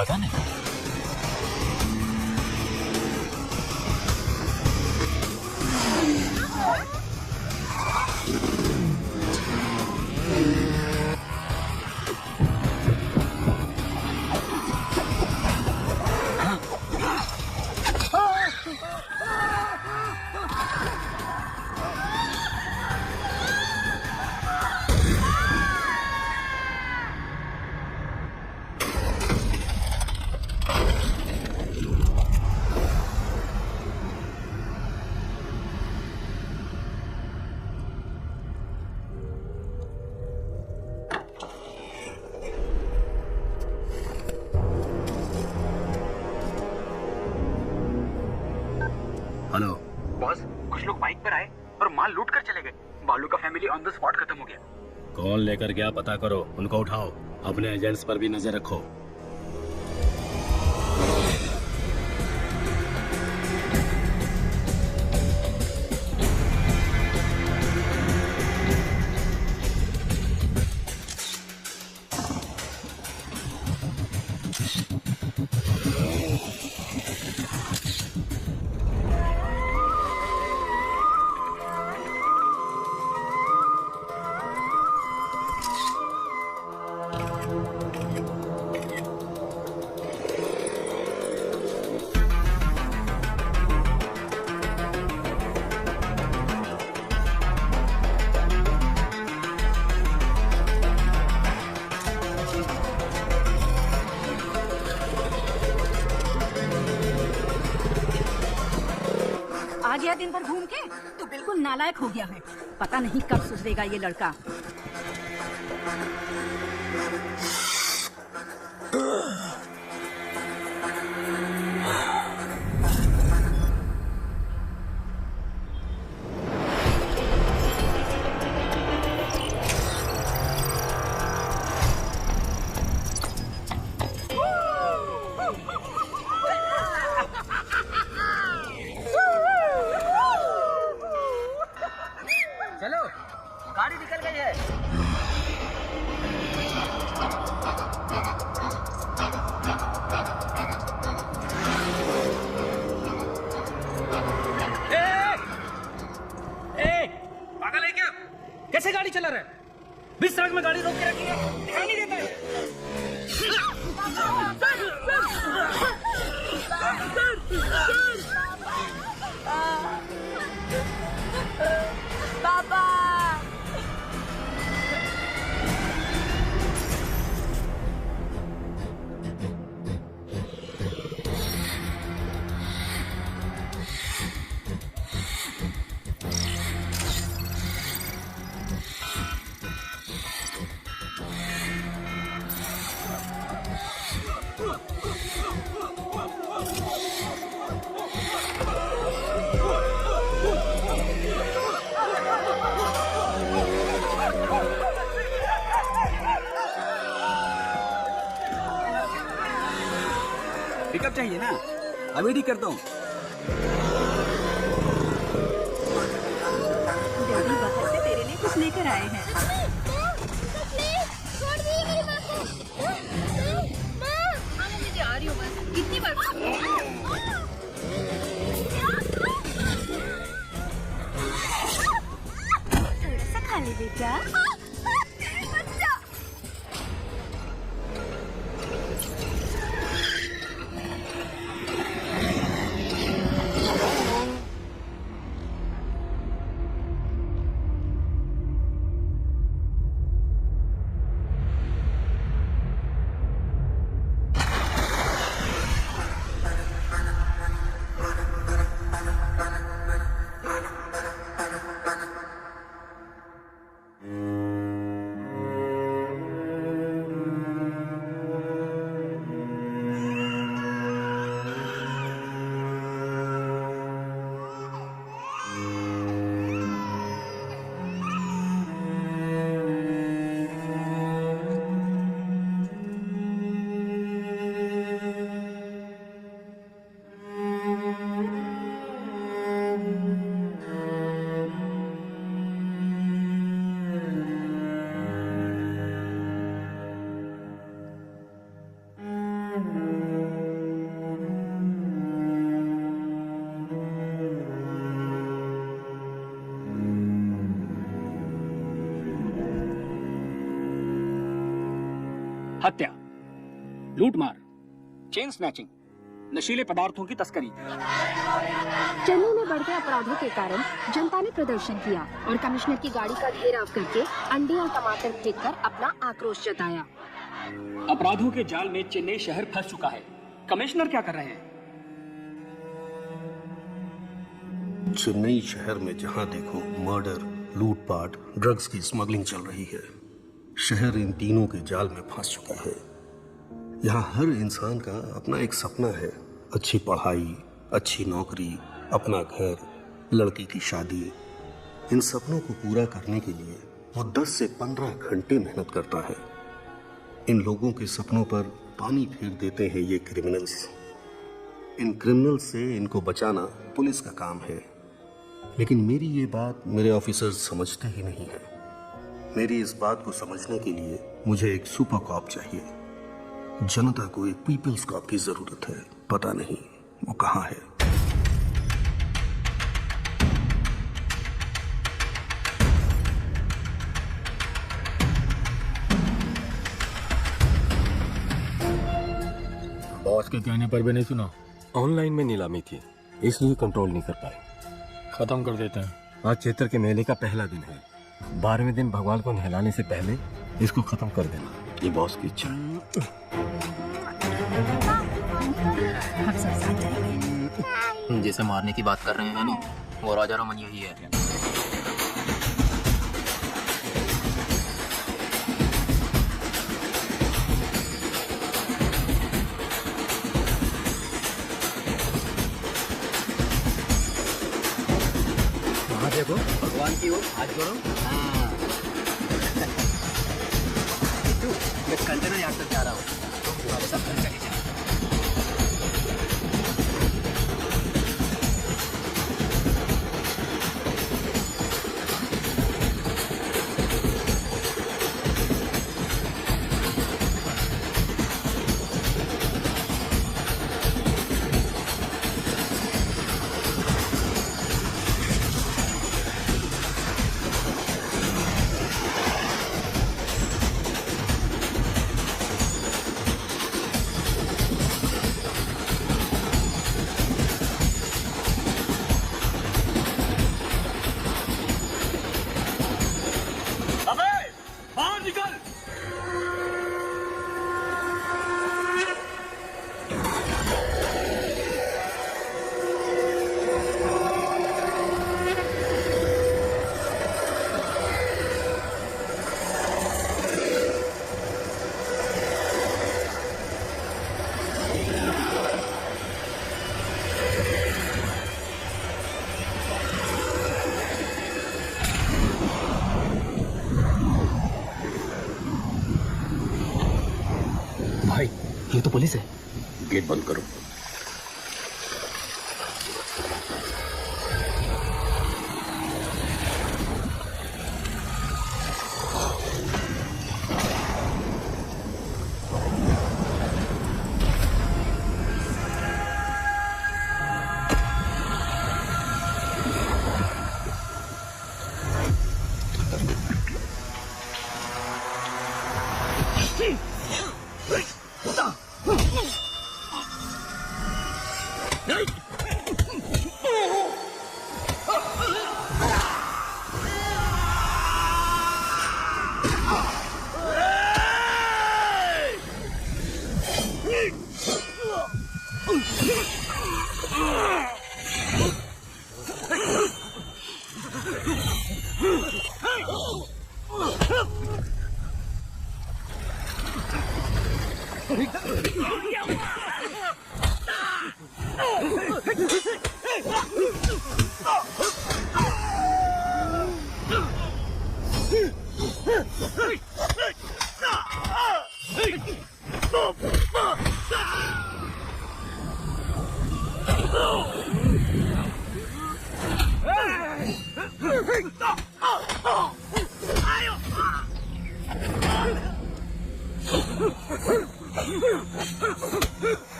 पता नहीं। Hello boss, कुछ लोग बाइक पर आए और माल लूट कर चले गए। बालू का फैमिली ऑन द स्पॉट खत्म हो गया। कौन लेकर गया पता करो, उनको उठाओ, अपने एजेंट्स पर भी नजर रखो। आ गया दिन भर घूम के तो बिल्कुल नालायक हो गया है। पता नहीं कब सुधरेगा ये लड़का। चलो, गाड़ी निकल गई है। पागल है क्या? कैसे गाड़ी चला रहा है? बीच सड़क में गाड़ी रोक के रखी है, दिखाई नहीं देता पापा पिकअप चाहिए ना? अभी ठीक करता हूँ। डैडी बाहर से तेरे लिए कुछ लेकर आए हैं। जा रही हूँ बस। कितनी बार थोड़ा सा खा ले बेटा। हत्या, लूटमार, चेन स्नैचिंग, नशीले पदार्थों की तस्करी। चेन्नई में बढ़ते अपराधों के कारण जनता ने प्रदर्शन किया और कमिश्नर की गाड़ी का घेराव करके अंडे और टमाटर फेंककर अपना आक्रोश जताया। अपराधों के जाल में चेन्नई शहर फंस चुका है। कमिश्नर क्या कर रहे हैं? चेन्नई शहर में जहां देखो मर्डर, लूटपाट, ड्रग्स की स्मगलिंग चल रही है। शहर इन तीनों के जाल में फंस चुका है। यहाँ हर इंसान का अपना एक सपना है, अच्छी पढ़ाई, अच्छी नौकरी, अपना घर, लड़की की शादी। इन सपनों को पूरा करने के लिए वो 10 से 15 घंटे मेहनत करता है। इन लोगों के सपनों पर पानी फेर देते हैं ये क्रिमिनल्स। इन क्रिमिनल्स से इनको बचाना पुलिस का काम है, लेकिन मेरी ये बात मेरे ऑफिसर्स समझते ही नहीं है। मेरी इस बात को समझने के लिए मुझे एक सुपर कॉप चाहिए। जनता को एक पीपल्स कॉप की जरूरत है। पता नहीं वो कहाँ है। बॉस के कहने पर भी नहीं सुना। ऑनलाइन में नीलामी थी, इसलिए कंट्रोल नहीं कर पाए। खत्म कर देते हैं। आज चैत्र के मेले का पहला दिन है। 12वें दिन भगवान को नहलाने से पहले इसको खत्म कर देना, ये बॉस की इच्छा है। जिसे मारने की बात कर रहे हैं ना, वो राजा रमन यही है। वहाँ देखो, भगवान की ओर हाथ जोड़ो। हाँ। मैं कंटेनर याद तक जा रहा हूँ, तो सब घर चले जाए। ये तो पुलिस है। गेट बंद करो।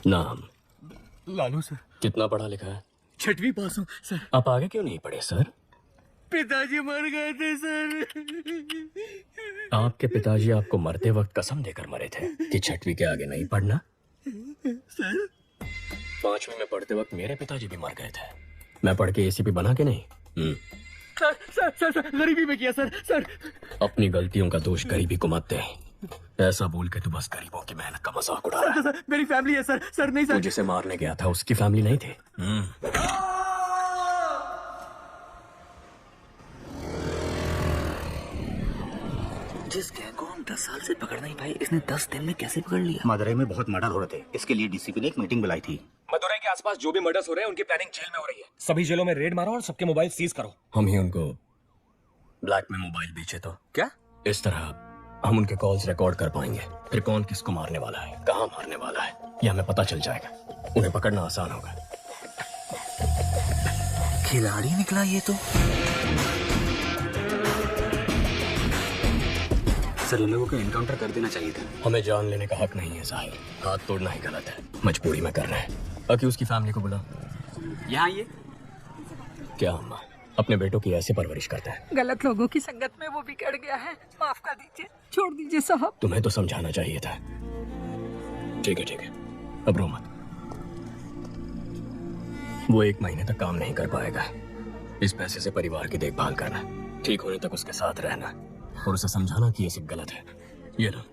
नाम? लालू सर। कितना पढ़ा लिखा है? 6वीं पास हूँ सर। आप आगे क्यों नहीं पढ़े सर? पिताजी मर गए थे सर। आपके पिताजी आपको मरते वक्त कसम देकर मरे थे कि 6वीं के आगे नहीं पढ़ना। सर 5वीं में पढ़ते वक्त मेरे पिताजी भी मर गए थे। मैं पढ़ के एसीपी बना के नहीं। सर सर सर सर गरीबी में किया सर। सर अपनी गलतियों का दोष गरीबी को मत दे। ऐसा बोल के तू बस गरीबों की मेहनत का मजाक उड़ा रहा है। सर मेरी फैमिली है सर। सर नहीं तू सर। जिसे मारने गया था उसकी फैमिली नहीं थी। जिस गैंग को हम 10 साल से पकड़ नहीं पाए, इसने 10 दिन में कैसे पकड़ लिया? मदुरई में बहुत मर्डर हो रहे थे, इसके लिए डीसीपी ने एक मीटिंग बुलाई थी। मदुरई के आसपास जो भी मर्डर्स हो रहे हैं उनकी प्लानिंग जेल में हो रही है। सभी जेलों में रेड मारो और सबके मोबाइल सीज करो। हम ही उनको ब्लैक में मोबाइल बेचे तो क्या? इस तरह हम उनके कॉल्स रिकॉर्ड कर पाएंगे। फिर कौन किसको मारने वाला है, कहाँ मारने वाला है, ये हमें पता चल जाएगा। उन्हें पकड़ना आसान होगा। खिलाड़ी निकला ये तो। सर इन लोगों को एनकाउंटर कर देना चाहिए था। हमें जान लेने का हक नहीं है साहिर। हाथ तोड़ना ही गलत है। मजबूरी में कर रहे हैं। बाकी उसकी फैमिली को बुला। यहाँ ये क्या अम्मा अपने बेटों की ऐसे परवरिश करते हैं? गलत लोगों की संगत में वो बिगड़ गया है। माफ कर दीजिए, छोड़ दीजिए साहब। तुम्हें तो समझाना चाहिए था। ठीक है, अब रो मत। वो 1 महीने तक काम नहीं कर पाएगा। इस पैसे से परिवार की देखभाल करना, ठीक होने तक उसके साथ रहना और उसे समझाना कि ये सब गलत है। ये ना,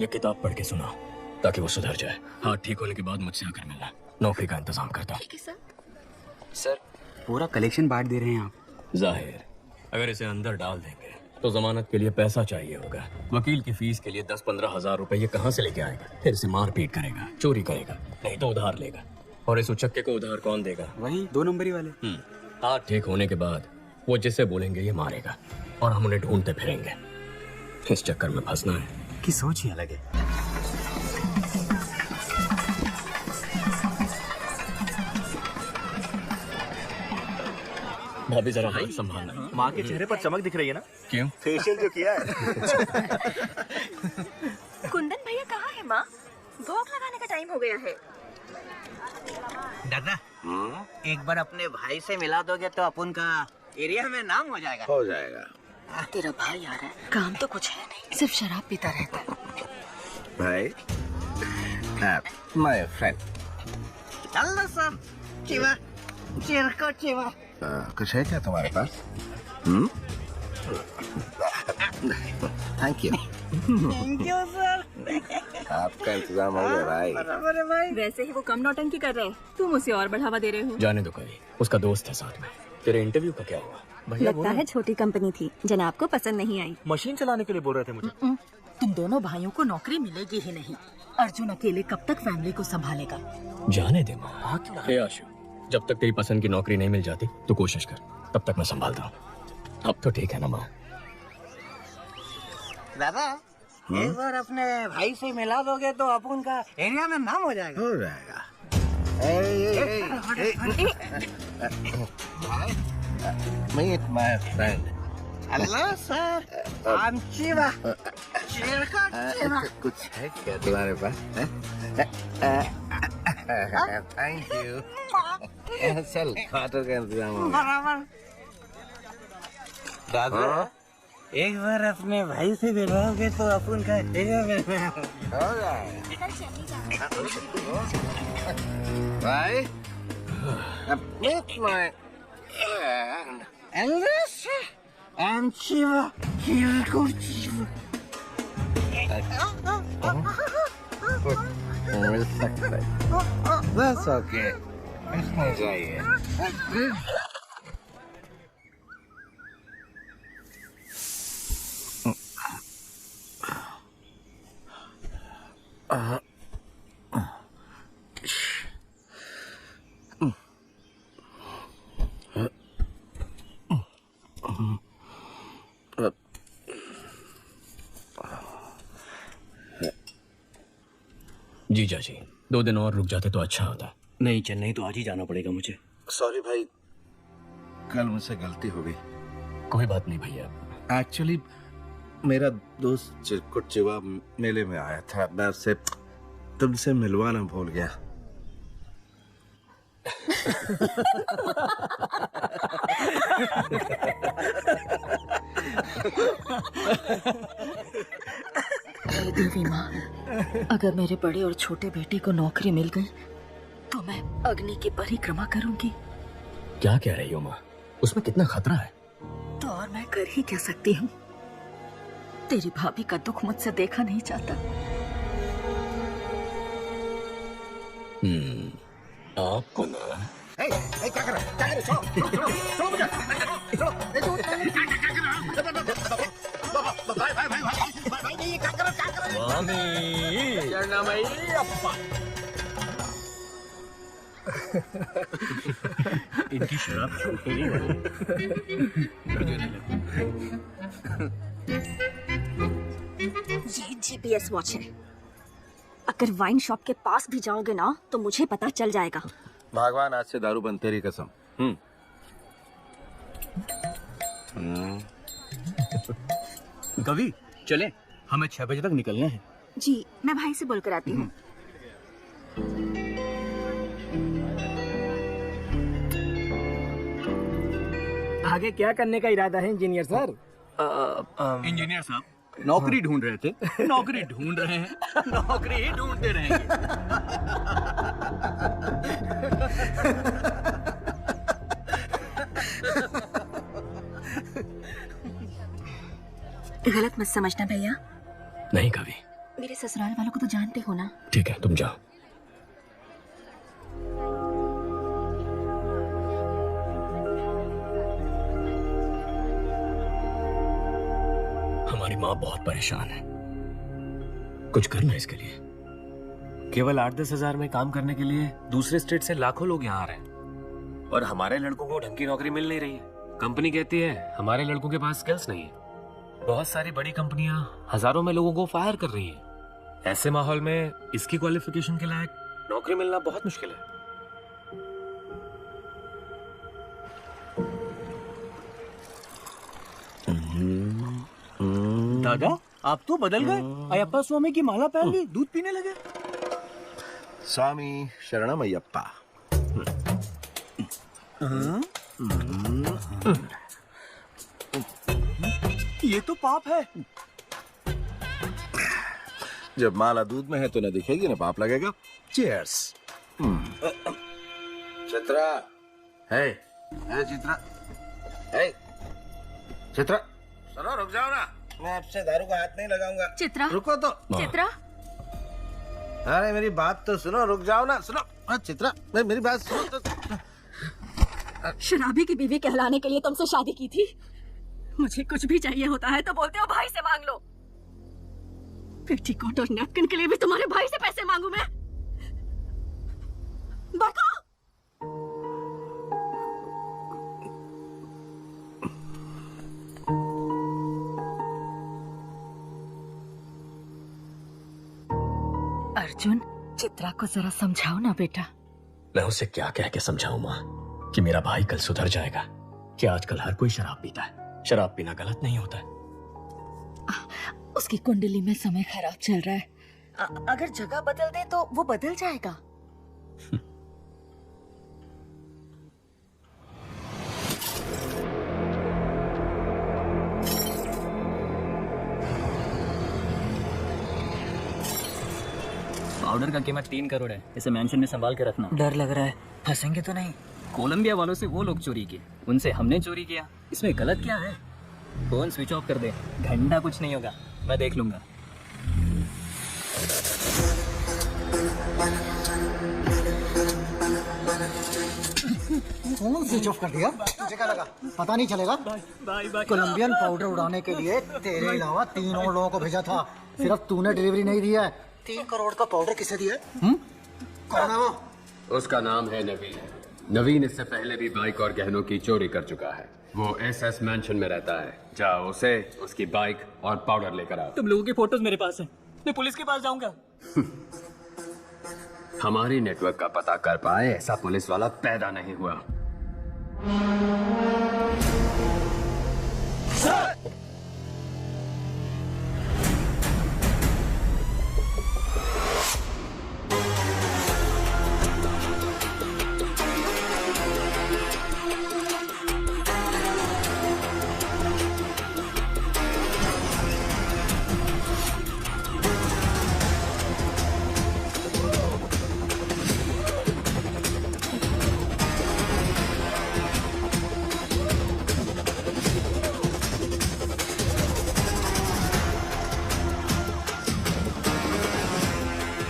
ये किताब पढ़ के सुना ताकि वो सुधर जाए। हाथ ठीक होने के बाद मुझसे आकर मिलना। नौकरी का इंतजाम करता। सर पूरा कलेक्शन बांट दे रहे हैं आप। जाहिर अगर इसे अंदर डाल देंगे तो जमानत के लिए पैसा चाहिए होगा। वकील की फीस के लिए 10-15 हजार रुपए ये कहाँ से लेके आएगा? फिर इसे मारपीट करेगा, चोरी करेगा, नहीं तो उधार लेगा। और इस उचक्के को उधार कौन देगा? वही 2 नंबरी वाले। हाथ ठीक होने के बाद वो जिसे बोलेंगे ये मारेगा और हम उन्हें ढूंढते फिरेंगे। इस चक्कर में फंसना है की सोच ही अलग है। भाभी जरा हाथ संभालना। माँ के चेहरे पर चमक दिख रही है ना? क्यों? फेशियल जो किया है। कुंदन भैया कहाँ है माँ? भोग लगाने का टाइम हो गया है। दादा एक बार अपने भाई से मिला दोगे तो अपन का एरिया में नाम हो जाएगा। हो जाएगा तेरा भाई आ रहा है, काम तो कुछ है नहीं, सिर्फ शराब पीता रहता है। भाई। My friend. चल सर चिवा चिरको चिवा। कुछ है क्या तुम्हारे पास? Thank you. Thank you sir. आपका इंतजाम हो गया भाई। बराबर है भाई। वैसे ही वो कम नौटंकी कर रहे हैं, तुम उसे और बढ़ावा दे रहे हो। जाने दो कहीं, उसका दोस्त है साथ में। तेरे इंटरव्यू का क्या हुआ? लगता है छोटी कंपनी थी, जनाब को पसंद नहीं आई। मशीन चलाने के लिए बोल रहे थे मुझे। तुम दोनों भाइयों को नौकरी मिलेगी ही नहीं। अर्जुन अकेले कब तक फैमिली को संभालेगा? जाने दे माँ। हे आशु, जब तक तेरी पसंद की नौकरी नहीं मिल जाती तो कोशिश कर, तब तक मैं संभालता हूँ। अब तो ठीक है ना माँ? दादा एक बार अपने भाई से मिला दोगे तो अपन का एरिया में नाम हो जाएगा। हो जाएगा। Meet my friend. Hello sir, I'm Shiva. चिरको चिवा। कुछ है क्या तुम्हारे पास? Thank you. चल खाटो का इंतजाम हो। बराबर। दादा एक बार अपने भाई से मिलाओगे तो अपन का एरिया में हो जाएगा। भाई, meet my friend. I'm Shiva. Chirko Chiva. मिल सकता है। That's okay. इसमें जाइए। जीजा जी 2 दिन और रुक जाते तो अच्छा होता। नहीं, चेन्नई तो आज ही जाना पड़ेगा मुझे। सॉरी भाई, कल मुझसे गलती हो गई। कोई बात नहीं भैया। एक्चुअली मेरा दोस्त चिरकुट चिवा मेले में आया था, मैं उससे तुमसे मिलवाना भूल गया। देवी माँ, अगर मेरे बड़े और छोटे बेटे को नौकरी मिल गई तो मैं अग्नि की परिक्रमा करूंगी। क्या कह रही हो माँ? उसमें कितना खतरा है। तो और मैं कर ही क्या सकती हूँ? तेरी भाभी का दुख मुझसे देखा नहीं जाता। आपको ना क्या कर रहा है? क्या कर रहा है? छोड़ो मुझे। भाई नहीं, क्या कर रहा है? इनकी शराब छूटती नहीं वाली। ये जीपीएस वॉच है। अगर वाइन शॉप के पास भी जाओगे ना तो मुझे पता चल जाएगा। भगवान आज से दारू बंद, तेरी कसम। कवि चले, हमें 6 बजे तक निकलना है। जी मैं भाई से बोलकर आती हूँ। आगे क्या करने का इरादा है इंजीनियर सर? इंजीनियर साहब नौकरी ढूंढ रहे थे। नौकरी ढूंढ रहे हैं, नौकरी ही ढूंढते रहेंगे। गलत मत समझना भैया। नहीं कभी। मेरे ससुराल वालों को तो जानते हो ना। ठीक है, तुम जाओ। हमारी माँ बहुत परेशान है, कुछ करना इसके लिए। केवल 8-10 हजार में काम करने के लिए दूसरे स्टेट से लाखों लोग यहाँ आ रहे हैं और हमारे लड़कों को ढंग की नौकरी मिल नहीं रही है। कंपनी कहती है हमारे लड़कों के पास स्किल्स नहीं है। बहुत सारी बड़ी कंपनियां हजारों में लोगों को फायर कर रही हैं। ऐसे माहौल में इसकी क्वालिफिकेशन के लायक नौकरी मिलना बहुत मुश्किल है। दादा आप तो बदल गए। अयप्पा स्वामी की माला पहन ली, दूध पीने लगे। स्वामी शरणम अयप्पा। ये तो पाप है। जब माला दूध में है तो न दिखेगी न पाप लगेगा। चीयर्स। चित्रा है, चित्रा है, चित्रा सुनो, रुक जाओ ना, मैं आपसे दारू का हाथ नहीं लगाऊंगा। चित्रा रुको तो। चित्रा अरे मेरी बात तो सुनो, रुक जाओ ना। सुनो चित्रा, मेरी बात सुनो तो। शराबी की बीवी कहलाने के लिए तुमसे शादी की थी। मुझे कुछ भी चाहिए होता है तो बोलते हो भाई से मांग लो। पेटीकोट और नैपकिन के लिए भी तुम्हारे भाई से पैसे मांगू मैं? बताओ। अर्जुन, चित्रा को जरा समझाओ ना बेटा। मैं उसे क्या कह के समझाऊं माँ कि मेरा भाई कल सुधर जाएगा? कि आजकल हर कोई शराब पीता है। शराब पीना गलत नहीं होता है। उसकी कुंडली में समय खराब चल रहा है। अगर जगह बदल दे तो वो बदल जाएगा। पाउडर का कीमत 3 करोड़ है। इसे मेंशन में संभाल के रखना। डर लग रहा है, फंसेंगे तो नहीं? कोलंबिया वालों से वो लोग चोरी किए, उनसे हमने चोरी किया। इसमें गलत क्या है? फोन स्विच ऑफ कर दे, घंटा कुछ नहीं होगा, मैं देख लूंगा। फोन स्विच ऑफ कर दिया? तुझे क्या लगा पता नहीं चलेगा? कोलंबियन पाउडर उड़ाने के लिए तेरे अलावा 3 और लोगों को भेजा था, सिर्फ तूने डिलीवरी नहीं दी है। 3 करोड़ का पाउडर किसे दिया? कौन है वो? उसका नाम है नवीन। नवीन इससे पहले भी बाइक और गहनों की चोरी कर चुका है। वो एसएस मैंशन में रहता है। जाओ उसे, उसकी बाइक और पाउडर लेकर आओ। तुम लोगों की फोटोज मेरे पास हैं, मैं पुलिस के पास जाऊंगा। हमारी नेटवर्क का पता कर पाए ऐसा पुलिस वाला पैदा नहीं हुआ।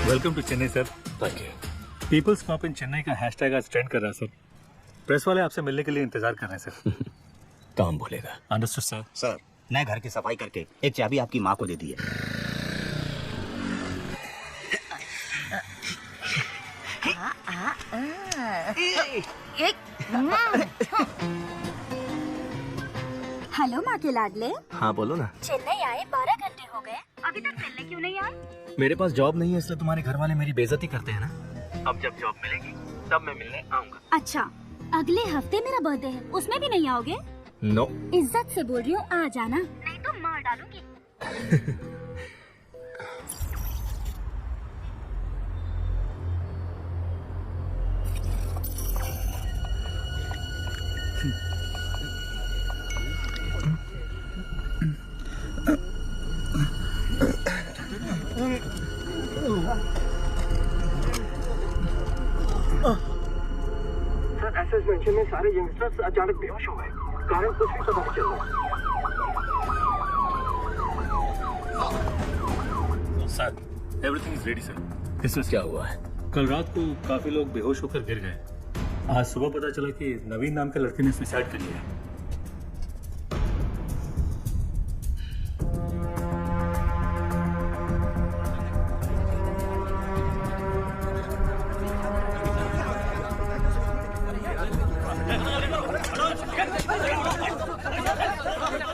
Welcome to Chennai sir. Thank you. Peoples cop in Chennai का हैशटैग आज ट्रेंड कर रहा है सर। प्रेस वाले आपसे मिलने के लिए इंतजार कर रहे हैं सर। काम बोलेगा। Understood sir. सर नए घर की सफाई करके एक चाबी आपकी माँ को दे दी है। हेलो माँ के लाडले। हाँ बोलो ना। चेन्नई आए 12 घंटे हो गए, अभी तक मिलने क्यों नहीं आए? मेरे पास जॉब नहीं है इसलिए तुम्हारे घर वाले मेरी बेइज्जती करते हैं ना। अब जब जॉब मिलेगी तब मैं मिलने आऊंगा। अच्छा, अगले हफ्ते मेरा बर्थडे है, उसमें भी नहीं आओगे? नो। इज्जत से बोल रही हूँ, आ जाना, नहीं तो मार डालूंगी। सर एसएस मेंशन में सारे यंगस्टर्स अचानक बेहोश हो गए, कारण कुछ भी पता नहीं चल रहा। Sir everything is ready sir. इसमें क्या हुआ है? कल रात को काफी लोग बेहोश होकर गिर गए। आज सुबह पता चला कि नवीन नाम के लड़के ने सुसाइड कर लिया।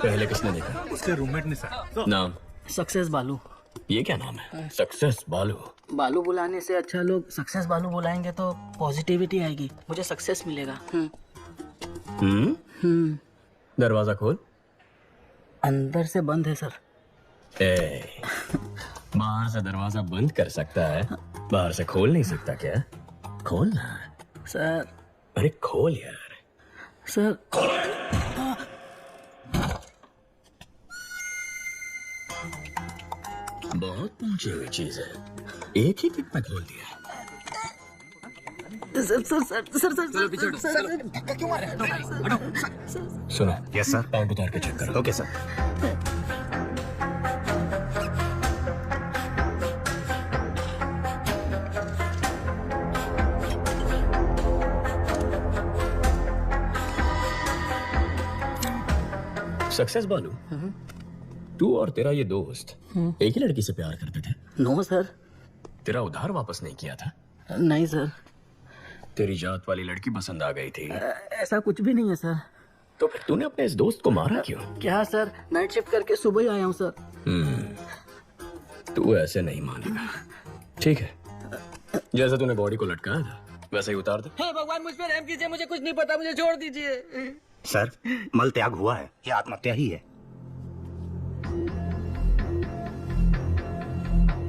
पहले किसने देखा? उसके रूममेट ने सर। नाम? सक्सेस बालू। ये क्या नाम है? सक्सेस बालू। बालू बुलाने से अच्छा लोग सक्सेस बालू बुलाएंगे तो पॉजिटिविटी आएगी, मुझे सक्सेस मिलेगा। दरवाजा खोल। अंदर से बंद है सर। बाहर से दरवाजा बंद कर सकता है, बाहर से खोल नहीं सकता क्या? खोल ना सर। अरे खोल यार। सर बहुत पहुंची हुई चीज है, एक ही किक में खोल दिया। Sir sir sir sir sir sir धक्का क्यों मार रहे हो? सुनो। Yes sir. पैंट उतार के चेक करो। Okay sir. सक्सेस बालू, तू और तेरा ये दोस्त एक ही लड़की से प्यार करते थे? No sir. तेरा उधार वापस नहीं किया था? नहीं सर। तेरी जात वाली लड़की पसंद आ गई थी? ऐसा कुछ भी नहीं है सर। तो फिर तूने अपने इस दोस्त को मारा क्यों? क्या सर, नाइट शिफ्ट करके सुबह ही आया हूँ सर। तू ऐसे नहीं मानेगा। ठीक है, जैसे तूने बॉडी को लटकाया था वैसे ही उतार दे। हे भगवान, मुझ पे रहम कीजिए, मुझे कुछ नहीं पता, मुझे छोड़ दीजिए। सर मल त्याग हुआ है, ये आत्महत्या ही है।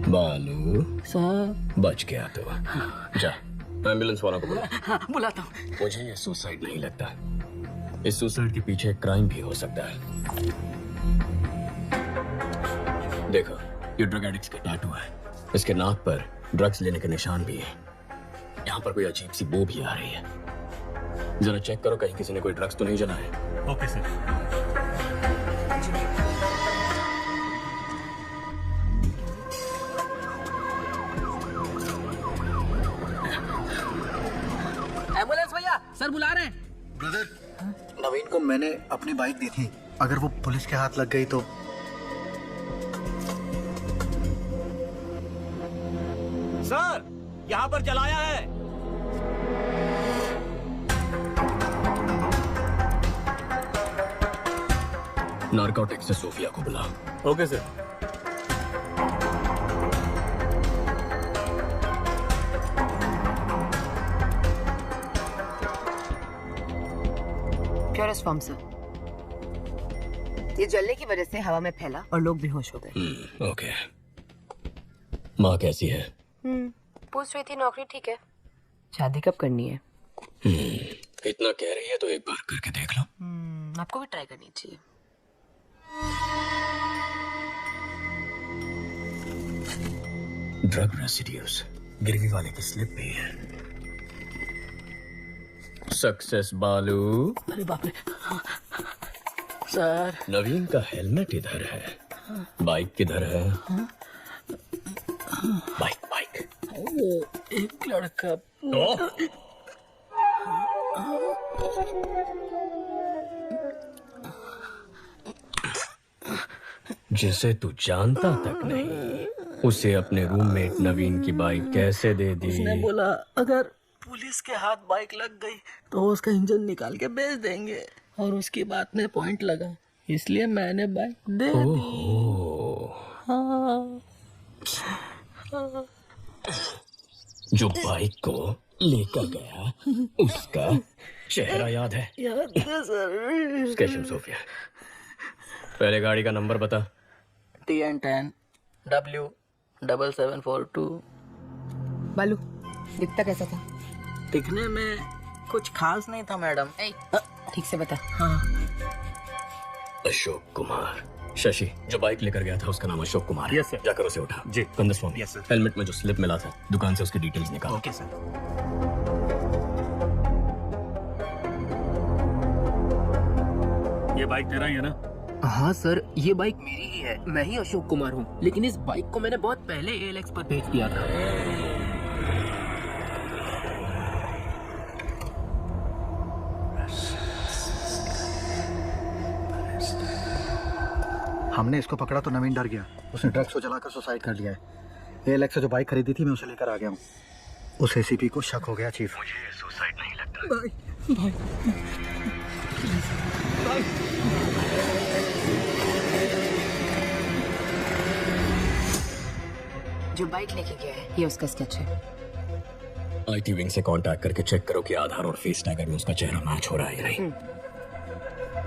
बालू सर। बच गया तो जा एम्बुलेंस वालों को बुला। हाँ, बुलाता हूँ। मुझे ये सुसाइड नहीं लगता, इस सुसाइड के पीछे क्राइम भी हो सकता है। देखो, ये ड्रग एडिक्ट्स का टैटू है, इसके नाक पर ड्रग्स लेने के निशान भी है। यहाँ पर कोई अजीब सी बू भी आ रही है, जरा चेक करो कहीं किसी ने कोई ड्रग्स तो नहीं जलाए। Okay sir. एम्बुलेंस भैया, सर बुला रहे हैं। ब्रदर, नवीन को मैंने अपनी बाइक दी थी, अगर वो पुलिस के हाथ लग गई तो। सर यहाँ पर जलाया है। नारकोटिक्स से सोफिया को बुला। Okay sir. Purest form sir. ये जलने की वजह से हवा में फैला और लोग बेहोश हो गए। ओके। माँ कैसी है? पूछ रही थी नौकरी ठीक है। शादी कब करनी है? इतना कह रही है तो एक बार करके देख लो। आपको भी ट्राई करनी चाहिए। ड्रग रेसिड्यूज गिरवी वाले की स्लिप भी है। सक्सेस बालू। अरे बाप रे सर। नवीन का हेलमेट इधर है, बाइक किधर है? Bike bike. वो एक लड़का जिसे तू जानता तक नहीं, उसे अपने रूममेट नवीन की बाइक कैसे दे दी? उसने बोला अगर पुलिस के हाथ बाइक लग गई तो उसका इंजन निकाल के बेच देंगे, और उसकी बात में पॉइंट लगा, इसलिए मैंने बाइक दे दी। हाँ। जो बाइक को लेकर गया उसका चेहरा याद है? याद है सर। स्केशन सोफिया। पहले गाड़ी का नंबर बता। TN10 W7742। बालू दिखता कैसा था? दिखने में कुछ खास नहीं था मैडम। ठीक से बता। हाँ। अशोक कुमार। शशि, जो बाइक लेकर गया था उसका नाम अशोक कुमार है। Yes sir. जाकर उसे उठा। जी। कंदस्वामी। Yes sir. हेलमेट में जो स्लिप मिला था दुकान से उसकी डिटेल्स निकाल। Okay sir. ये बाइक तेरा ही है ना? हाँ सर, ये बाइक मेरी ही है। मैं ही अशोक कुमार हूँ, लेकिन इस बाइक को मैंने बहुत पहले ALX पर बेच दिया था। हमने इसको पकड़ा तो नवीन डर गया, उसने ड्रग्स को जलाकर सुसाइड कर लिया है। ALX से जो बाइक खरीदी थी मैं उसे लेकर आ गया हूँ। उस ACP को शक हो गया चीफ। मुझे सुसाइड नहीं लगता। भाई भाई जो बाइक लेके गया है ये उसका स्केच है। IT विंग से कांटेक्ट करके चेक करो कि आधार और फेस टैगर में उसका चेहरा मैच हो रहा है या नहीं।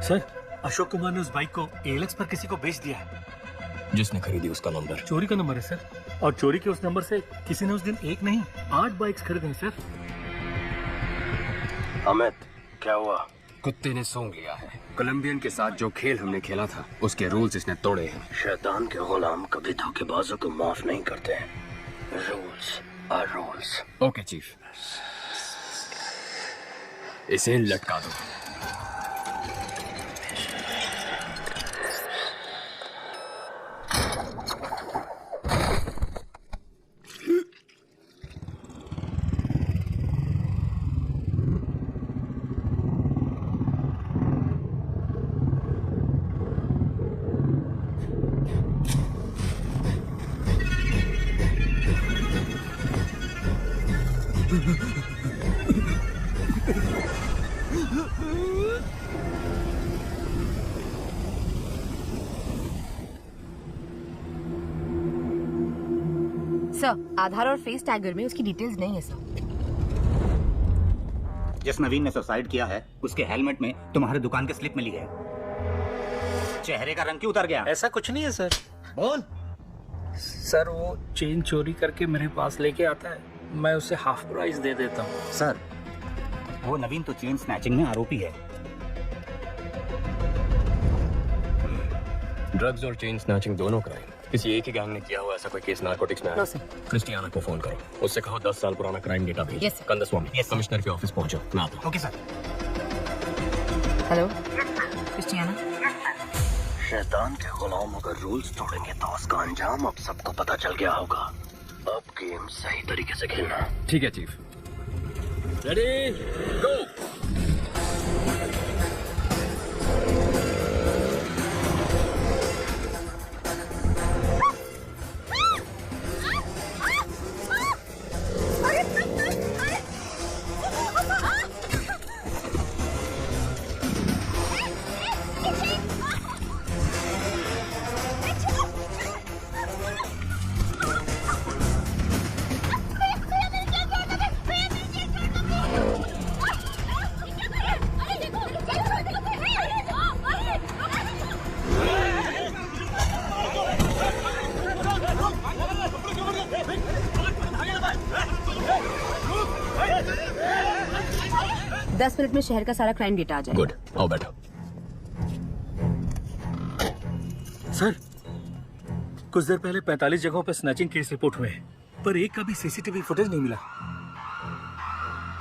सर, अशोक कुमार ने उस बाइक को ALX पर किसी को बेच दिया है। जिसने खरीदी उसका नंबर चोरी का नंबर है सर, और चोरी के उस नंबर से किसी ने उस दिन एक नहीं 8 बाइक्स खरीदे सर। अमित, क्या हुआ? कुत्ते ने सूंघ लिया है। कोलंबियन के साथ जो खेल हमने खेला था उसके रूल्स इसने तोड़े हैं। शैतान के गुलाम कभी धोखेबाजों को माफ नहीं करते हैं। Rules are rules. Okay chief, इसे लटका दो। सर, आधार और फेस टैगर में उसकी डिटेल्स नहीं है सर। जिस नवीन ने सुसाइड किया है उसके हेलमेट में तुम्हारे दुकान की स्लिप मिली है। चेहरे का रंग क्यों उतर गया? ऐसा कुछ नहीं है सर। बोल। सर वो चेन चोरी करके मेरे पास लेके आता है, मैं उसे हाफ प्राइस दे देता हूँ। सर, वो नवीन तो चेन स्नैचिंग में आरोपी है। ड्रग्स और चेन स्नैचिंग दोनों क्राइम किसी एक ही गैंग ने किया हुआ ऐसा कोई केस नारकोटिक्स में है? क्रिस्टियाना को फोन करो, उससे कहो 10 साल पुराना क्राइम डेटा भेजो। कंदस्वामी, कमिश्नर के ऑफिस पहुंचो, मैं आता हूं। Okay sir. Hello Christiana. शैतान के गुलाम अगर रूल्स तोड़ेंगे तो उसका अंजाम अब सबको पता चल गया होगा। अब गेम सही तरीके से खेलना। ठीक है चीफ। रेडी गो। 10 मिनट में शहर का सारा क्राइम डेटा आ जाएगा। गुड, आओ बैठो। सर, कुछ देर पहले 45 जगहों पर स्नैचिंग केस रिपोर्ट हुए हैं, पर एक का भी सीसीटीवी फुटेज नहीं मिला।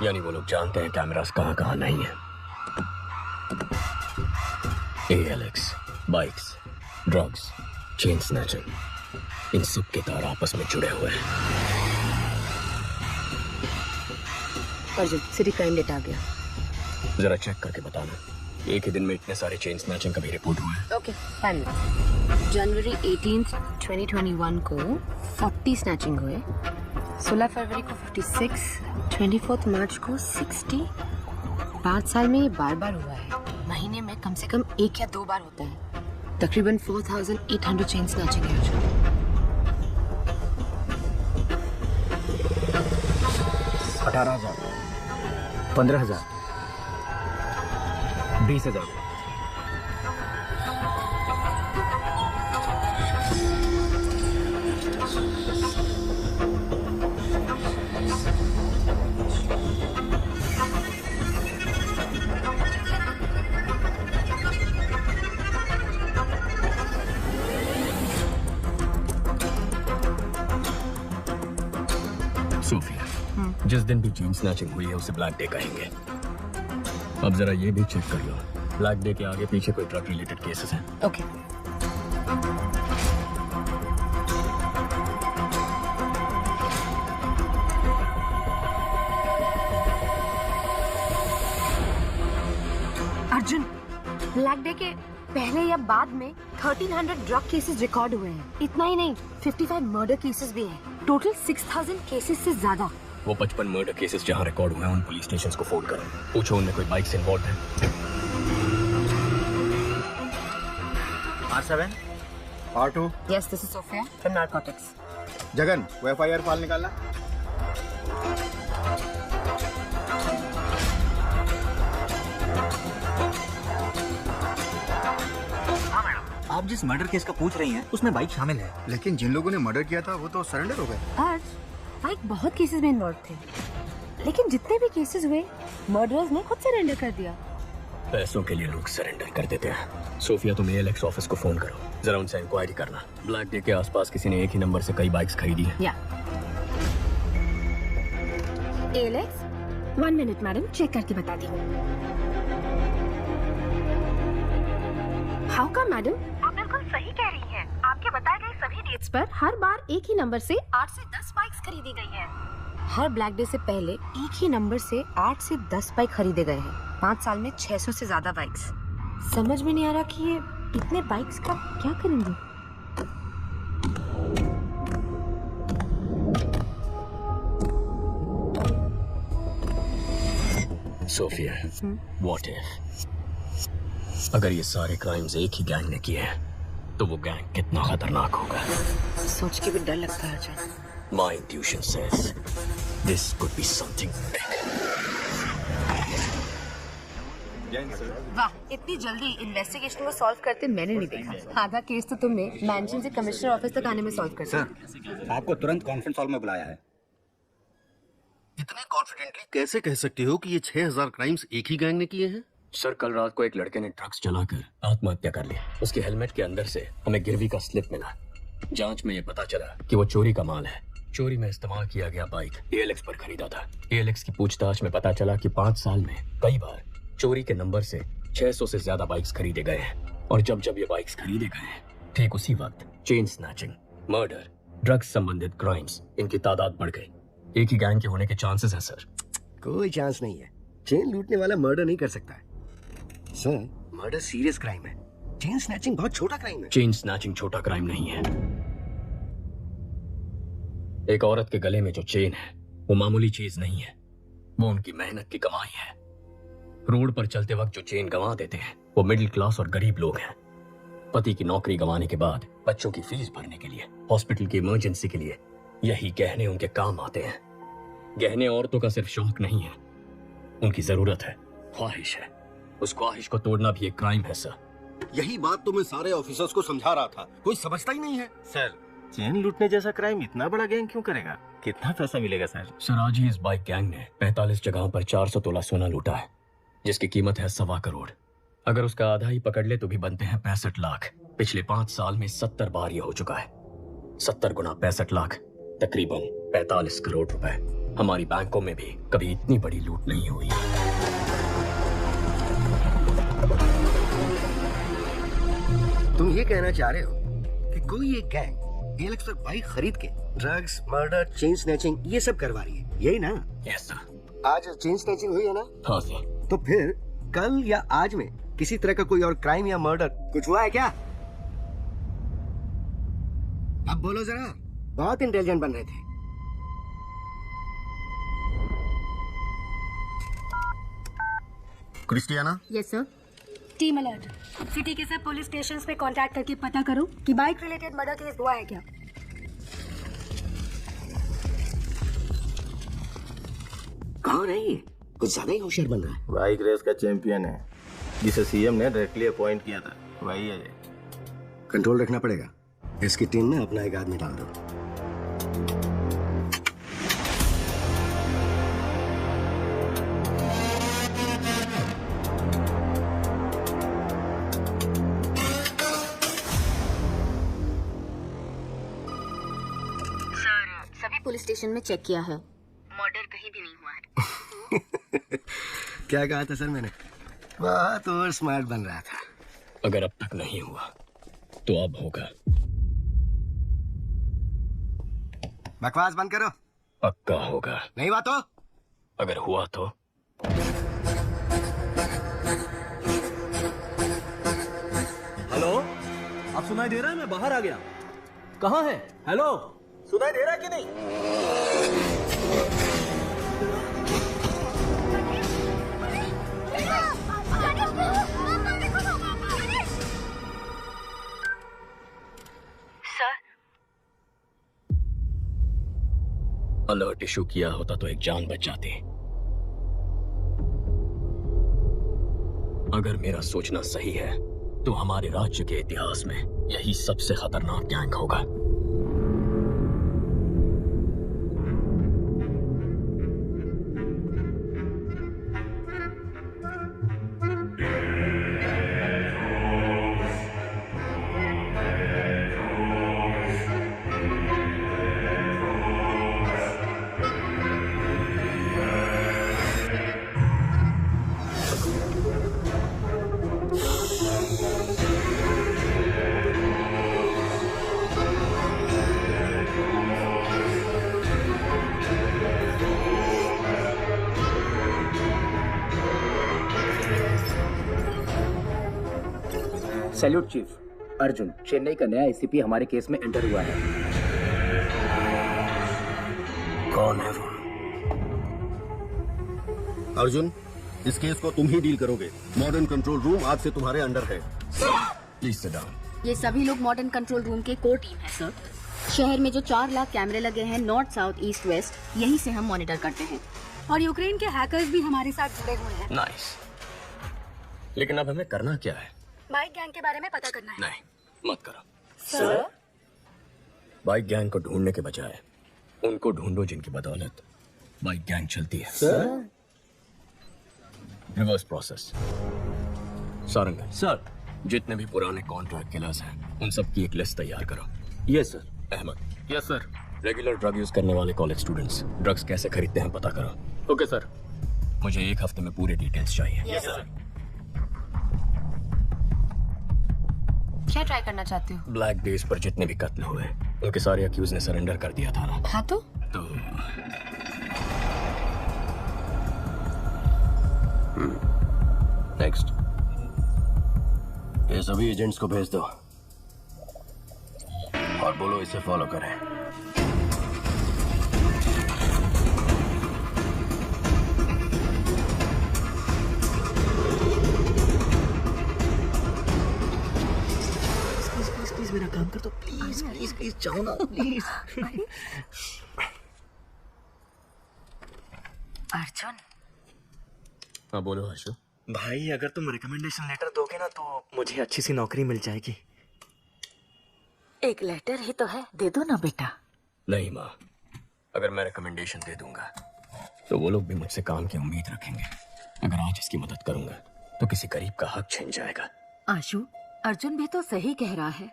यानी वो लोग जानते हैं कैमरास कहाँ कहाँ नहीं है। ALX, bikes, drugs, chain snatching, इन सब के तार आपस में जुड़े हुए हैं। अर्जुन, सिटी क्राइम डेटा आ गया। जरा चेक करके बताना, एक ही दिन में इतने सारे चेन स्नैचिंग का भी रिपोर्ट हुआ है। Okay, fine. जनवरी 18, 2021 को 40 स्नैचिंग हुए, 16 फरवरी को 56, 24 मार्च को 60। 5 साल में ये बार बार हुआ है। महीने में कम से कम 1 या 2 बार होता है। तकरीबन 4800 चेन स्नैचिंग है। 18,000, 15,000, 20,000। सोफिया, जिस दिन भी चेन स्नैचिंग हुई है उसे ब्लैक डे कहेंगे। अब जरा ये भी चेक कर लो, ब्लैक डे के आगे पीछे कोई ड्रग रिलेटेड केसेस हैं? ओके। अर्जुन, ब्लैक डे के पहले या बाद में 1300 ड्रग केसेस रिकॉर्ड हुए हैं। इतना ही नहीं, 55 मर्डर केसेस भी हैं। टोटल 6000 केसेस से ज्यादा। वो 55 मर्डर केसेस जहाँ रिकॉर्ड हुए हैं उन पुलिस स्टेशंस को फोन करो, पूछो उनमें कोई बाइक से इन्वॉल्व है। R7, R2। Yes, this is Sophia from Narcotics. Jagan, वो FIR फाइल निकालना। आप जिस मर्डर केस का पूछ रही हैं, उसमें बाइक शामिल है। लेकिन जिन लोगों ने मर्डर किया था वो तो सरेंडर हो गए। आज बाइक बहुत केसेस में इन्वॉल्व थे, लेकिन जितने भी केसेस हुए मर्डरर्स ने खुद सरेंडर कर दिया। पैसों के लिए लोग सरेंडर कर देते हैं। सोफिया, तुम ALX ऑफिस को फोन करो, जरा उनसे इंक्वायरी करना। ब्लैक डे के आसपास किसी ने एक ही नंबर से कई बाइक्स खरीदी हैं। या ALX, 1 मिनट मैडम, चेक करके बता दी। How come madam? आप बिल्कुल सही कह रही हैं। आपके बताए गए सभी डेट्स पर हर बार एक ही नंबर से 8 से 10 बाइक्स खरीदी गई हैं। हर ब्लैक डे से पहले एक ही नंबर से 8 से 10 बाइक खरीदे गए हैं। 5 साल में 600 से ज्यादा बाइक्स। समझ में नहीं आ रहा कि ये इतने बाइक्स का क्या करेंगे। सोफिया, व्हाट इफ अगर ये सारे क्राइम्स एक ही गैंग ने किए हैं, तो वो गैंग कितना खतरनाक होगा। सोच के भी डर लगता है। My intuition says this could be something big. वाह, इतनी जल्दी इन्वेस्टिगेशन को सॉल्व करते मैंने नहीं देखा। आधा केस तो तुमने मैंशन से कमिश्नर ऑफिस तक आने में सॉल्व कर दिया। सर, आपको तुरंत कॉन्फ्रेंस हॉल में बुलाया है। इतने कॉन्फिडेंटली कैसे कह सकते हो कि ये 6000 क्राइम्स एक ही गैंग ने किए हैं? सर, कल रात को एक लड़के ने ड्रग्स चलाकर आत्महत्या कर ली। उसके हेलमेट के अंदर से हमें गिरवी का स्लिप मिला। जांच में ये पता चला कि वो चोरी का माल है। चोरी में इस्तेमाल किया गया बाइक ALX पर खरीदा था। ALX की पूछताछ में पता चला कि 5 साल में कई बार चोरी के नंबर से 600 से ज्यादा बाइक्स खरीदे गए हैं। और जब जब ये बाइक्स खरीदे गए हैं, ठीक उसी वक्त चेन स्नैचिंग, मर्डर, ड्रग्स संबंधित क्राइम्स, इनकी तादाद बढ़ गई। एक ही गैंग के होने के चांसेस हैं सर। कोई चांस नहीं है। चेन लूटने वाला मर्डर नहीं कर सकता है सर। मर्डर सीरियस क्राइम है। चेन स्नैचिंग बहुत छोटा क्राइम है। चेन स्नैचिंग छोटा क्राइम नहीं है। एक औरत के गले में जो चेन है वो मामूली चीज नहीं है, वो उनकी मेहनत की कमाई है। रोड पर चलते वक्त जो चेन गंवा देते हैं वो मिडिल क्लास और गरीब लोग हैं। पति की नौकरी गंवाने के बाद बच्चों की फीस भरने के लिए, हॉस्पिटल की इमरजेंसी के लिए यही गहने उनके काम आते हैं। गहने औरतों का सिर्फ शौक नहीं है, उनकी जरूरत है, ख्वाहिश है। उस ख्वाहिश को तोड़ना भी एक क्राइम है सर। यही बात तो मैं सारे ऑफिसर्स को समझा रहा था, कोई समझता ही नहीं है। सर, चेन लूटने जैसा क्राइम इतना बड़ा गैंग क्यों करेगा? कितना पैसा मिलेगा सर? सर, आज ही इस बाइक गैंग ने 45 जगहों पर 400 तोला सोना लूटा है। जिसकी कीमत है 1.25 करोड़। अगर उसका आधा ही पकड़ ले तो भी बनते हैं 65 लाख। पिछले 5 साल में 70 बार ये हो चुका है। 70 गुना 65 लाख, तकरीबन 45 करोड़ रुपए। हमारी बैंकों में भी कभी इतनी बड़ी लूट नहीं हुई। तुम ये कहना चाह रहे हो कि कोई एक गैंग एलेक्स पर बाइक खरीद के ड्रग्स, मर्डर, चेन स्नैचिंग ये सब करवा रही है, यही ना? Yes sir. आज चेन स्नैचिंग हुई है ना? हाँ सर। तो फिर कल या आज में किसी तरह का कोई और क्राइम या मर्डर कुछ हुआ है क्या? अब बोलो जरा, बहुत इंटेलिजेंट बन रहे थे। Christiana? Yes sir. Team alert. City के सब पुलिस स्टेशन पे कांटेक्ट करके पता करो कि बाइक रिलेटेड मर्डर केस हुआ है क्या। कौन है ये? कुछ ज्यादा ही होशियार बन रहा है। बाइक रेस का चैंपियन है, जिसे सीएम ने डायरेक्टली अपॉइंट किया था, वही है। कंट्रोल रखना पड़ेगा। इसकी टीम में अपना एक आदमी डाल दो। सभी पुलिस स्टेशन में चेक किया है, मर्डर कहीं भी नहीं हुआ है। क्या कहा था सर मैंने? बहुत और स्मार्ट बन रहा था। अगर अब तक नहीं हुआ तो अब होगा। बकवास बंद करो। पक्का होगा। नहीं हुआ तो? अगर हुआ तो? हेलो, आप सुनाई दे रहा है? मैं बाहर आ गया। कहाँ है? हेलो, सुनाई दे रहा है कि नहीं? अलर्ट इशू किया होता तो एक जान बच जाती। अगर मेरा सोचना सही है तो हमारे राज्य के इतिहास में यही सबसे खतरनाक गैंग होगा। Salute chief. अर्जुन, चेन्नई का नया एसीपी हमारे केस में एंटर हुआ है। कौन है वो? अर्जुन, इस केस को तुम ही डील करोगे। मॉडर्न कंट्रोल रूम आज से तुम्हारे अंडर है। Please sit down. ये सभी लोग मॉडर्न कंट्रोल रूम के कोर टीम है सर। शहर में जो 4 लाख कैमरे लगे हैं नॉर्थ, साउथ, ईस्ट, वेस्ट, यही से हम मॉनिटर करते हैं। और यूक्रेन के हैकर्स भी हमारे साथ जुड़े हुए हैं। नाइस। लेकिन अब हमें करना क्या है? बाइक गैंग के बारे में पता करना है। नहीं, मत करो सर। बाइक गैंग को ढूंढने के बजाय उनको ढूंढो जिनकी बदौलत बाइक गैंग चलती है। Sir. Reverse process. Sarangan sir, जितने भी पुराने कॉन्ट्रैक्ट किलर्स हैं उन सब की एक लिस्ट तैयार करो। Yes sir. Ahmed. Yes sir. Regular drug use करने वाले कॉलेज स्टूडेंट्स ड्रग्स कैसे खरीदते हैं पता करो। Okay sir. मुझे 1 हफ्ते में पूरे डिटेल्स चाहिए। Yes sir. क्या ट्राई करना चाहते हो? ब्लैक डेज पर जितने भी कत्ल हुए उनके सारे अक्यूज ने सरेंडर कर दिया था ना। हाँ तो नेक्स्ट। ये सभी एजेंट्स को भेज दो और बोलो इसे फॉलो करें। प्लीज मेरा काम कर दो, प्लीज प्लीज प्लीज, जाओ ना प्लीज। अर्जुन। हाँ बोलो हर्षो। भाई अगर तुम रिकमेंडेशन लेटर दोगे ना तो मुझे अच्छी सी नौकरी मिल जाएगी। एक लेटर ही तो है, दे दो ना बेटा। नहीं माँ, अगर मैं रिकमेंडेशन दे दूंगा तो वो लोग भी मुझसे काम की उम्मीद रखेंगे। अगर आज इसकी मदद करूंगा तो किसी गरीब का हक छिन जाएगा। आशु, अर्जुन भी तो सही कह रहा है।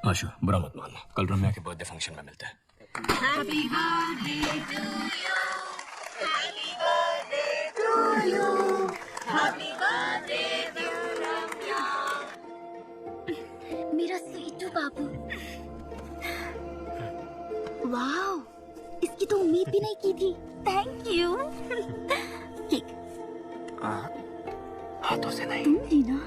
आशु, बुरा मत मानना, कल रम्या के बर्थडे फंक्शन में मिलते हैं। Happy birthday to you. Happy birthday to you. Happy birthday dear Ramya. मेरा स्वीटू बाबू। वाओ, इसकी तो उम्मीद भी नहीं की थी। Thank you. केक हाथों से नहीं। तुम ही ना।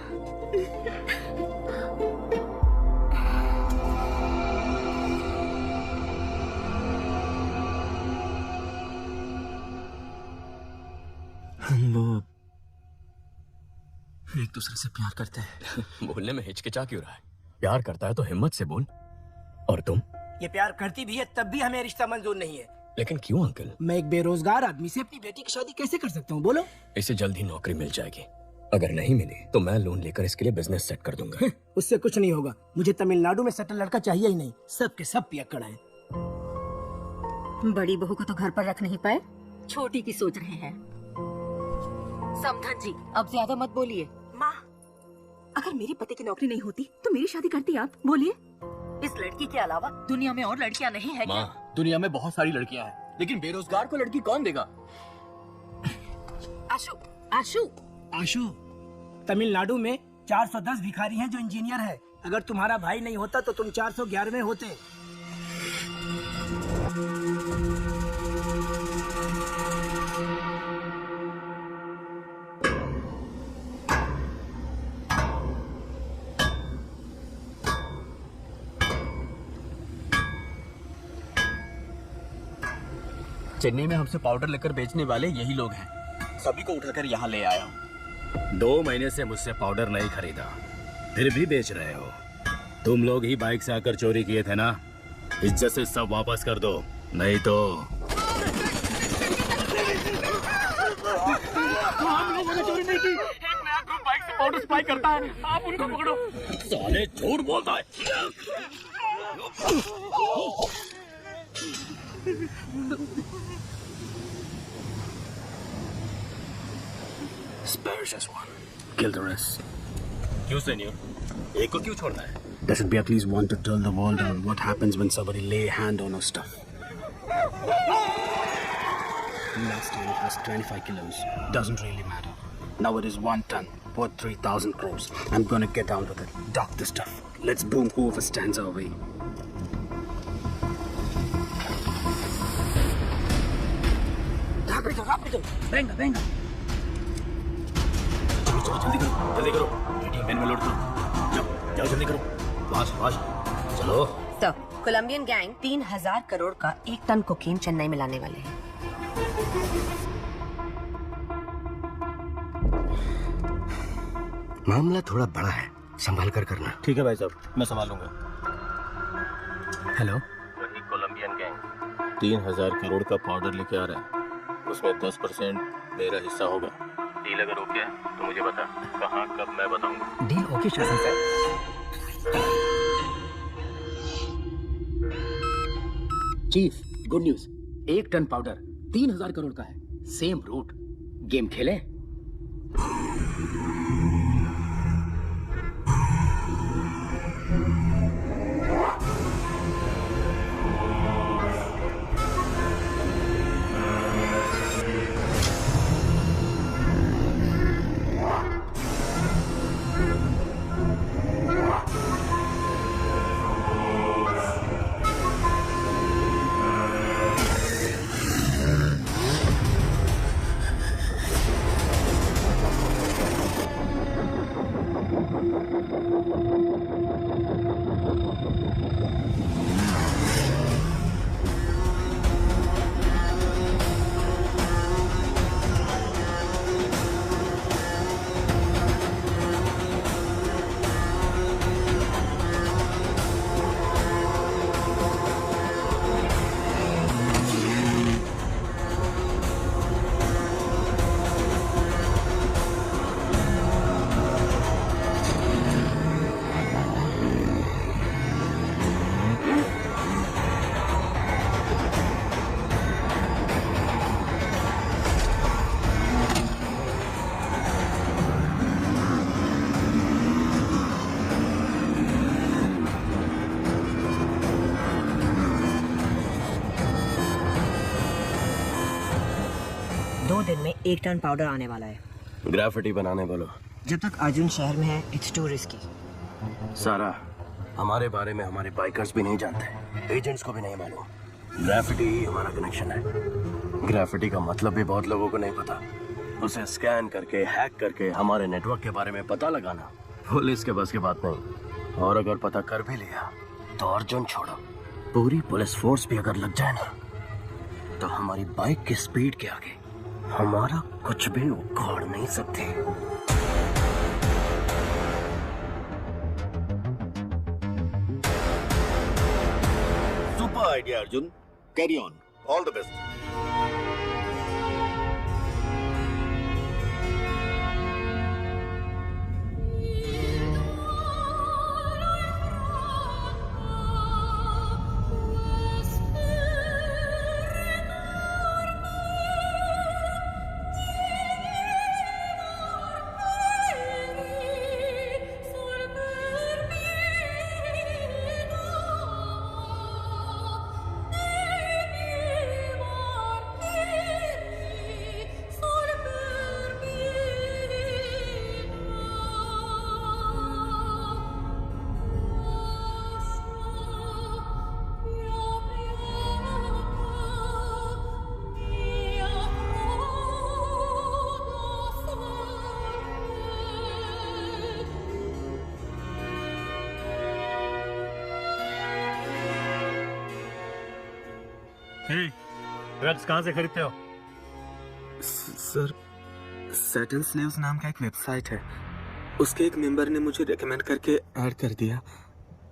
हम लोग एक दूसरे से प्यार करते हैं। बोलने में हिचकिचा क्यों रहा है? प्यार करता है तो हिम्मत से बोल। और तुम? ये प्यार करती भी है तब भी हमें रिश्ता मंजूर नहीं है। लेकिन क्यों अंकल? मैं एक बेरोजगार आदमी से अपनी बेटी की शादी कैसे कर सकता हूँ बोलो? इसे जल्द ही नौकरी मिल जाएगी। अगर नहीं मिली तो मैं लोन लेकर इसके लिए बिजनेस सेट कर दूंगा। उससे कुछ नहीं होगा। मुझे तमिलनाडु में सेटल लड़का चाहिए ही नहीं। सब के सब पियक्कड़ हैं। बड़ी बहू को तो घर पर रख नहीं पाए, छोटी की सोच रहे हैं। समधन जी, अब ज्यादा मत बोलिए। माँ, अगर मेरे पति की नौकरी नहीं होती तो मेरी शादी करती आप? बोलिए। इस लड़की के अलावा दुनिया में और लड़कियां नहीं है क्या? दुनिया में बहुत सारी लड़कियां हैं, लेकिन बेरोजगार को लड़की कौन देगा? आशु, आशु, आशु, तमिलनाडु में 410 भिखारी हैं जो इंजीनियर है। अगर तुम्हारा भाई नहीं होता तो तुम 411वें होते। चेन्नई में हमसे पाउडर लेकर बेचने वाले यही लोग हैं। सभी को उठाकर यहाँ ले आया हूँ। 2 महीने से मुझसे पाउडर नहीं खरीदा, फिर भी बेच रहे हो। तुम लोग ही बाइक से आकर चोरी किए थे ना? इज्जत से सब वापस कर दो, नहीं तो। हम लोगों ने चोरी नहीं की। एक नया ग्रुप बाइक से पाउडर सप्लाई करता है, आप उनको पकड़ो। साले झूठ बोलता है। Spare just one. Kill the rest. क्यों सेनियर? एक को क्यों छोड़ना है? Doesn't we at least want to tell the world what happens when somebody lay a hand on our stuff? Last time it was 25 kilos. Doesn't really matter. Now it is 1 ton, worth 3,000 crores. I'm gonna get down with it. Dock the stuff. Let's boom whoever stands our way. Rápido, venga, venga. जल्दी करो, ATM में load करो। जाओ जल्दी करो, fast fast चलो। तो Colombian gang 3000 crore का 1 टन कोकीन चेन्नई में लाने वाले हैं। मामला थोड़ा बड़ा है, संभाल कर करना। ठीक है भाई साहब, मैं संभाल लूंगा। हेलो, वही कोलंबियन गैंग 3000 करोड़ का पाउडर लेके आ रहा है। उसमें 10% मेरा हिस्सा होगा। डील अगर ओके है तो मुझे बता, कहाँ कब मैं बताऊंगा। डील ओके शासन sir. Chief, good news. 1 ton powder 3000 crore का है। Same root. गेम खेलें? 2 दिन में 1 टन पाउडर आने वाला है। ग्राफिटी बनाने बोलो। जब तक अर्जुन शहर में है, इट्स टू रिस्की। सारा, हमारे बारे में हमारे बाइकर्स भी नहीं जानते, एजेंट्स को भी नहीं मालूम। ग्राफिटी ही हमारा कनेक्शन है। ग्राफिटी का मतलब भी बहुत लोगों को नहीं पता। उसे स्कैन करके, हैक करके हमारे नेटवर्क के बारे में पता लगाना पुलिस के बस की बात नहीं। और अगर पता कर भी लिया तो अर्जुन छोड़ो, पूरी पुलिस फोर्स भी अगर लग जाए ना, तो हमारी बाइक की स्पीड के आगे हमारा कुछ भी उखाड़ नहीं सकते। Super idea Arjun, carry on, all the best. Drugs कहाँ से खरीदते हो? सर, सैटन स्लेव्स नाम का एक वेबसाइट है, उसके एक मेंबर ने मुझे रेकमेंड करके ऐड कर दिया।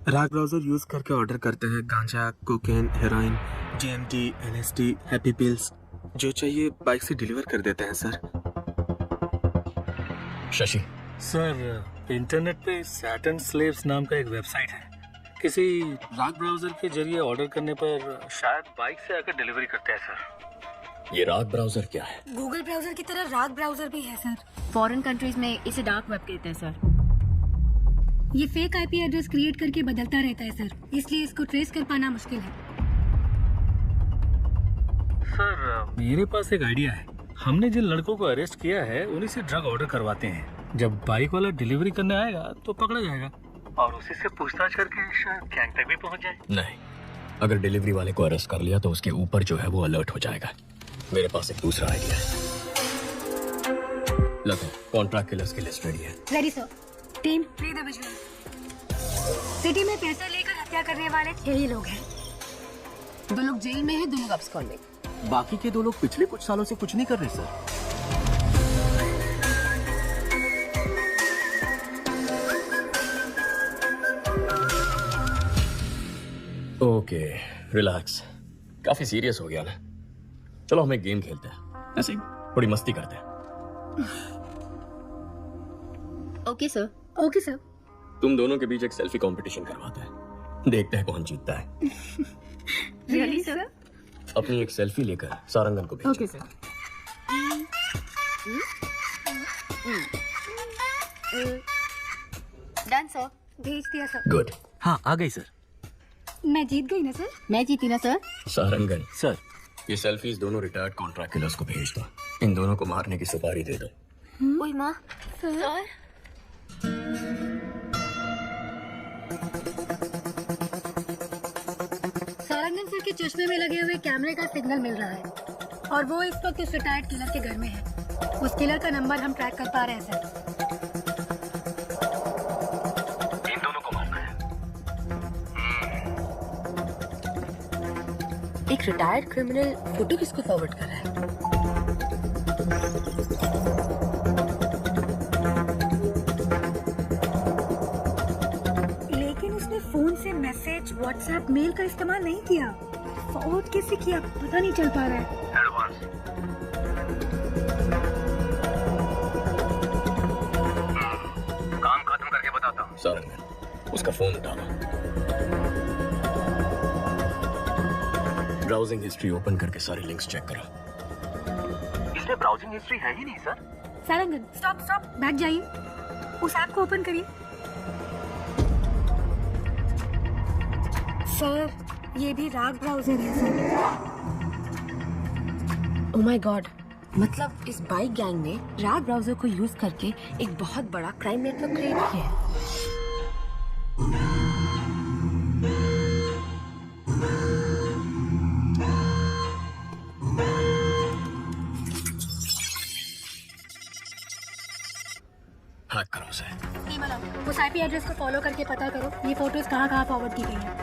राग ब्राउजर यूज करके ऑर्डर करते हैं गांजा, cocaine, heroin, DMT, LSD, happy pills, जो चाहिए बाइक से डिलीवर कर देते हैं सर। शशि सर, इंटरनेट पे सैटन स्लेव्स नाम का एक वेबसाइट है, किसी राग ब्राउजर के जरिए ऑर्डर करने पर शायद बाइक से आकर डिलीवरी करते हैं सर। ये राग ब्राउजर क्या है? गूगल ब्राउजर की तरह राग ब्राउजर भी है सर। फॉरेन कंट्रीज में इसे डार्क वेब कहते हैं सर। ये फेक IP एड्रेस क्रिएट करके बदलता रहता है सर, इसलिए इसको ट्रेस कर पाना मुश्किल है। सर, मेरे पास एक आइडिया है। हमने जिन लड़कों को अरेस्ट किया है उन्हीं से ड्रग ऑर्डर करवाते हैं। जब बाइक वाला डिलीवरी करने आएगा तो पकड़ा जाएगा और उसी से पूछताछ करके शायद गैंग तक भी पहुंच जाए। नहीं, अगर डिलीवरी वाले को अरेस्ट कर लिया तो उसके ऊपर जो है वो अलर्ट हो जाएगा। मेरे पास एक दूसरा आइडिया है। लगो, कॉन्ट्रैक्ट किलर्स की लिस्ट रेडी है। Ready sir. Team play the visual. City में पैसा लेकर हत्या करने वाले 6 ही लोग हैं। 2 लोग जेल में हैं, 2 लोग अब्सकॉन्ड में। बाकी के 2 लोग पिछले कुछ सालों से कुछ नहीं कर रहे सर। Okay, relax. काफी सीरियस हो गया ना। चलो हम एक गेम खेलते हैं, ऐसे ही थोड़ी मस्ती करते हैं। Okay sir. Okay sir. तुम दोनों के बीच एक सेल्फी कंपटीशन करवाते हैं, देखते हैं कौन जीतता है। Really sir? अपनी एक सेल्फी लेकर सारंगन को भेजो। Okay sir. Done sir. भेज दिया सर। गुड। हाँ, आ गई सर। मैं जीत गई ना सर? मैं जीती ना सर? सारंगन सर, ये सेल्फीज दोनों रिटायर्ड कॉन्ट्रैक्ट किलर्स को भेज दो। इन दोनों को मारने की सुपारी दे दो। ओए माँ। सर। सारंगन सर के चश्मे में लगे हुए कैमरे का सिग्नल मिल रहा है और वो इस वक्त उस रिटायर्ड किलर के घर में है। उस किलर का नंबर हम ट्रैक कर पा रहे हैं सर। इन दोनों को मारना है। एक रिटायर्ड क्रिमिनल फोटो किसको फॉरवर्ड कर रहा है? लेकिन उसने फोन से मैसेज, व्हाट्सएप, मेल का इस्तेमाल नहीं किया। फॉरवर्ड कैसे किया पता नहीं चल पा रहा है। एडवांस। काम खत्म करके बताता हूँ। सारंगन, उसका फोन उठाना। ब्राउजिंग हिस्ट्री ओपन करके सारे लिंक्स चेक करो। इसमें ब्राउजिंग हिस्ट्री है ही नहीं सर। सारंगन, स्टॉप स्टॉप, बैठ जाइए। उस ऐप को ओपन करिए। सर, ये भी राग ब्राउजर है सर। ओह माय गॉड, मतलब इस बाइक गैंग ने राग ब्राउजर को यूज करके एक बहुत बड़ा क्राइम नेटवर्क क्रिएट किया है। हैक करो उसे। उस आईपी एड्रेस को फॉलो करके पता करो ये फोटोज कहाँ फॉरवर्ड की गई हैं।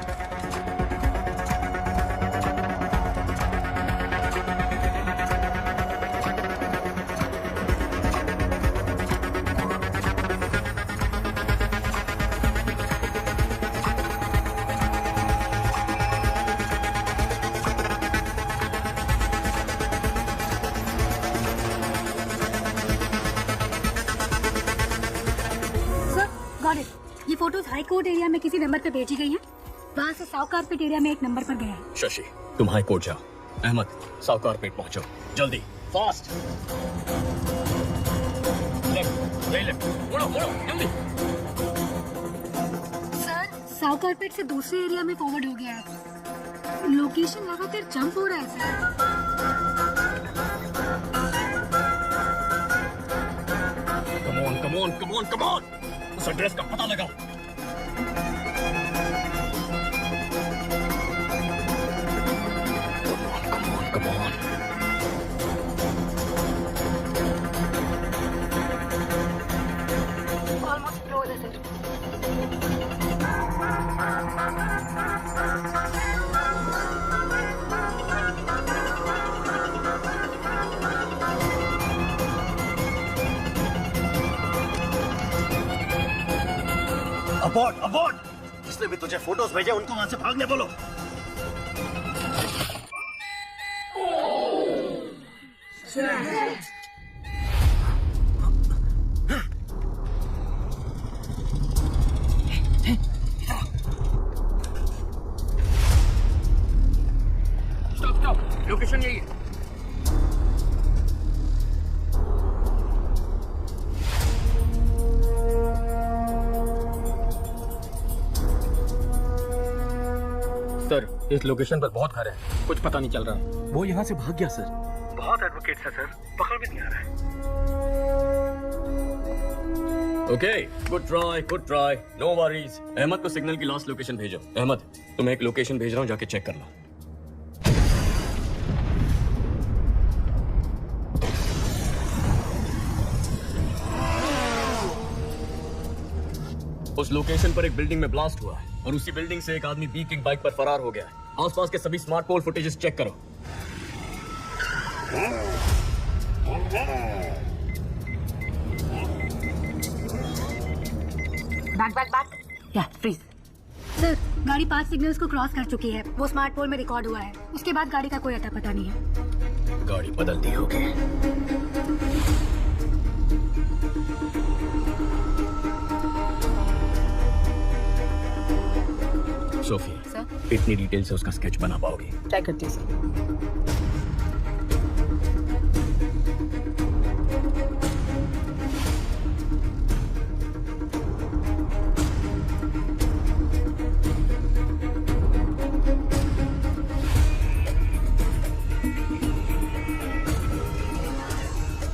ये फोटोज हाई कोर्ट एरिया में किसी नंबर पे भेजी गई हैं। वहाँ से साउथ कारपेट एरिया में एक नंबर पर गया है। शशि, तुम हाई कोर्ट जाओ। अहमद, साउथ कारपेट पहुंचो, जल्दी, फास्ट। लेफ्ट, मुड़ो, जल्दी। सर, साउथ कारपेट से दूसरे एरिया में फॉरवर्ड हो गया है। लोकेशन लगातार जंप हो रहा है सर। Come on. उस एड्रेस का पता लगाओ। Come on. Almost close है सर। अबॉर्ड! जिसने भी तुझे फोटोज भेजे उनको वहां से भागने बोलो। स्टॉप, लोकेशन यही है। सर, इस लोकेशन पर बहुत घर है, कुछ पता नहीं चल रहा। वो यहाँ से भाग गया सर। बहुत एडवोकेट्स है सर, पकड़ भी नहीं आ रहा है। Okay, good try, no worries. Ahmed को सिग्नल की लास्ट लोकेशन भेजो। अहमद, तुम्हें एक लोकेशन भेज रहा हूँ, जाके चेक कर लो। उस लोकेशन पर एक बिल्डिंग में ब्लास्ट हुआ है और उसी बिल्डिंग से एक आदमी बी किंग बाइक पर फरार हो गया है। आसपास के सभी स्मार्ट पोल फुटेजेस चेक करो। बैक। या फ्रीज। सर, गाड़ी 5 सिग्नल्स को क्रॉस कर चुकी है। वो स्मार्ट पोल में रिकॉर्ड हुआ है। उसके बाद गाड़ी का कोई अता पता नहीं है। गाड़ी बदलती होगी। सोफिया, इतनी डिटेल से उसका स्केच बना पाओगी? ट्राई करती हूँ सर।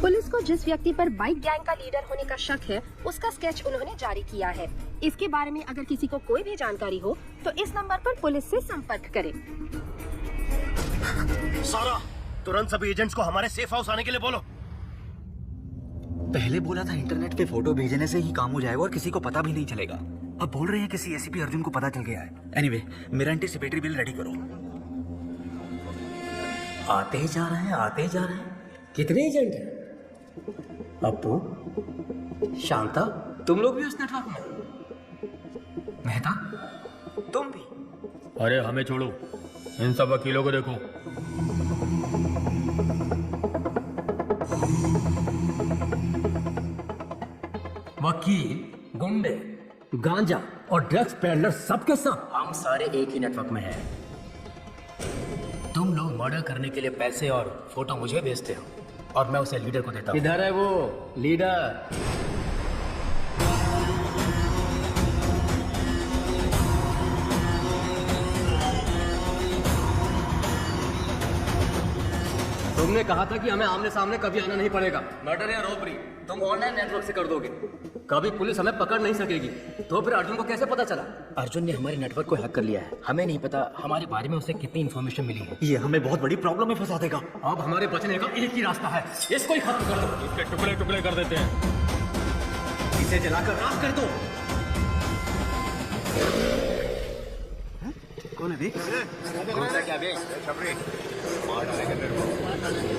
पुलिस को जिस व्यक्ति पर बाइक गैंग का लीडर होने का शक है, उसका स्केच उन्होंने जारी किया है। इसके बारे में अगर किसी को कोई भी जानकारी हो तो इस नंबर पर पुलिस से संपर्क करें। सारा, तुरंत सभी एजेंट्स को हमारे सेफ हाउस आने के लिए बोलो। पहले बोला था इंटरनेट पे फोटो भेजने से ही काम हो जाएगा और किसी को पता भी नहीं चलेगा। अब बोल रहे हैं किसी एसीपी अर्जुन को पता चल गया है। एनीवे, मेरा एंटीसिपेटरी बिल रेडी करो। आते ही जा रहे हैं। कितने एजेंट हैं? अप्पू, शांता, तुम लोग भी उस नेटवर्क में? मेहता, तुम भी? अरे हमें छोड़ो, इन सब वकीलों को देखो। वकील, गुंडे, गांजा और ड्रग्स पेडलर सबके सब हम सारे एक ही नेटवर्क में हैं। तुम लोग मर्डर करने के लिए पैसे और फोटो मुझे भेजते हो और मैं उसे लीडर को देता हूँ। इधर है वो लीडर। तुमने कहा था कि हमें आमने सामने कभी आना नहीं पड़ेगा। मर्डर या रॉबरी तुम ऑनलाइन नेटवर्क से कर दोगे, कभी पुलिस हमें पकड़ नहीं सकेगी। तो फिर अर्जुन को कैसे पता चला? अर्जुन ने हमारे नेटवर्क को हैक कर लिया है। हमें नहीं पता हमारे बारे में उसे कितनी इन्फॉर्मेशन मिली है। ये हमें बहुत बड़ी प्रॉब्लम में फंसा देगा। अब हमारे बचने का एक ही रास्ता है, इसको ही खत्म कर दो। इसके टुकड़े टुकड़े कर देते हैं, इसे जलाकर राख कर दो। कौन है देख? कौन सा क्या बे? छपरी मार डालेंगे तेरे को।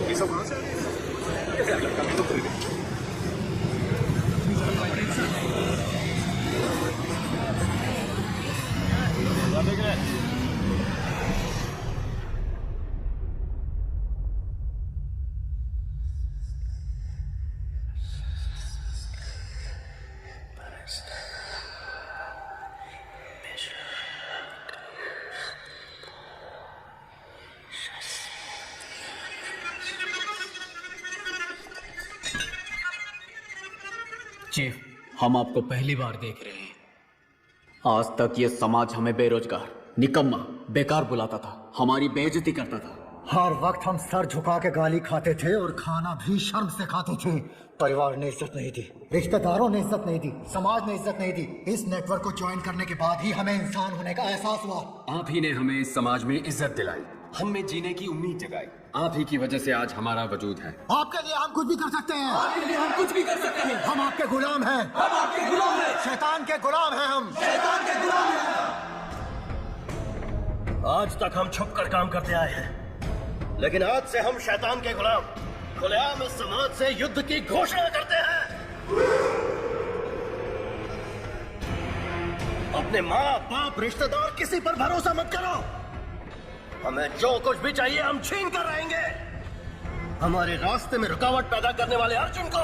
ये सब कहां से कैसे लड़का भी तो खरीदे। चीफ, हम आपको पहली बार देख रहे हैं। आज तक ये समाज हमें बेरोजगार, निकम्मा, बेकार बुलाता था, हमारी बेइज्जती करता था। हर वक्त हम सर झुका के गाली खाते थे और खाना भी शर्म से खाते थे। परिवार ने इज्जत नहीं दी, रिश्तेदारों ने इज्जत नहीं दी, समाज ने इज्जत नहीं दी। इस नेटवर्क को ज्वाइन करने के बाद ही हमें इंसान होने का एहसास हुआ। आप ही ने हमें इस समाज में इज्जत दिलाई, हमें जीने की उम्मीद जगाई। आप ही की वजह से आज हमारा वजूद है। आपके लिए हम कुछ भी कर सकते हैं। आपके लिए हम कुछ भी कर सकते हैं। हम आपके गुलाम हैं। हम आपके गुलाम हैं। शैतान के गुलाम हैं हम। शैतान के गुलाम हैं। आज तक हम छुप कर काम करते आए हैं, लेकिन आज से हम शैतान के गुलाम खुलेआम इस समाज से युद्ध की घोषणा करते हैं। अपने माँ बाप रिश्तेदार किसी पर भरोसा मत करो। हमें जो कुछ भी चाहिए हम छीन कर रहेंगे। हमारे रास्ते में रुकावट पैदा करने वाले अर्जुन को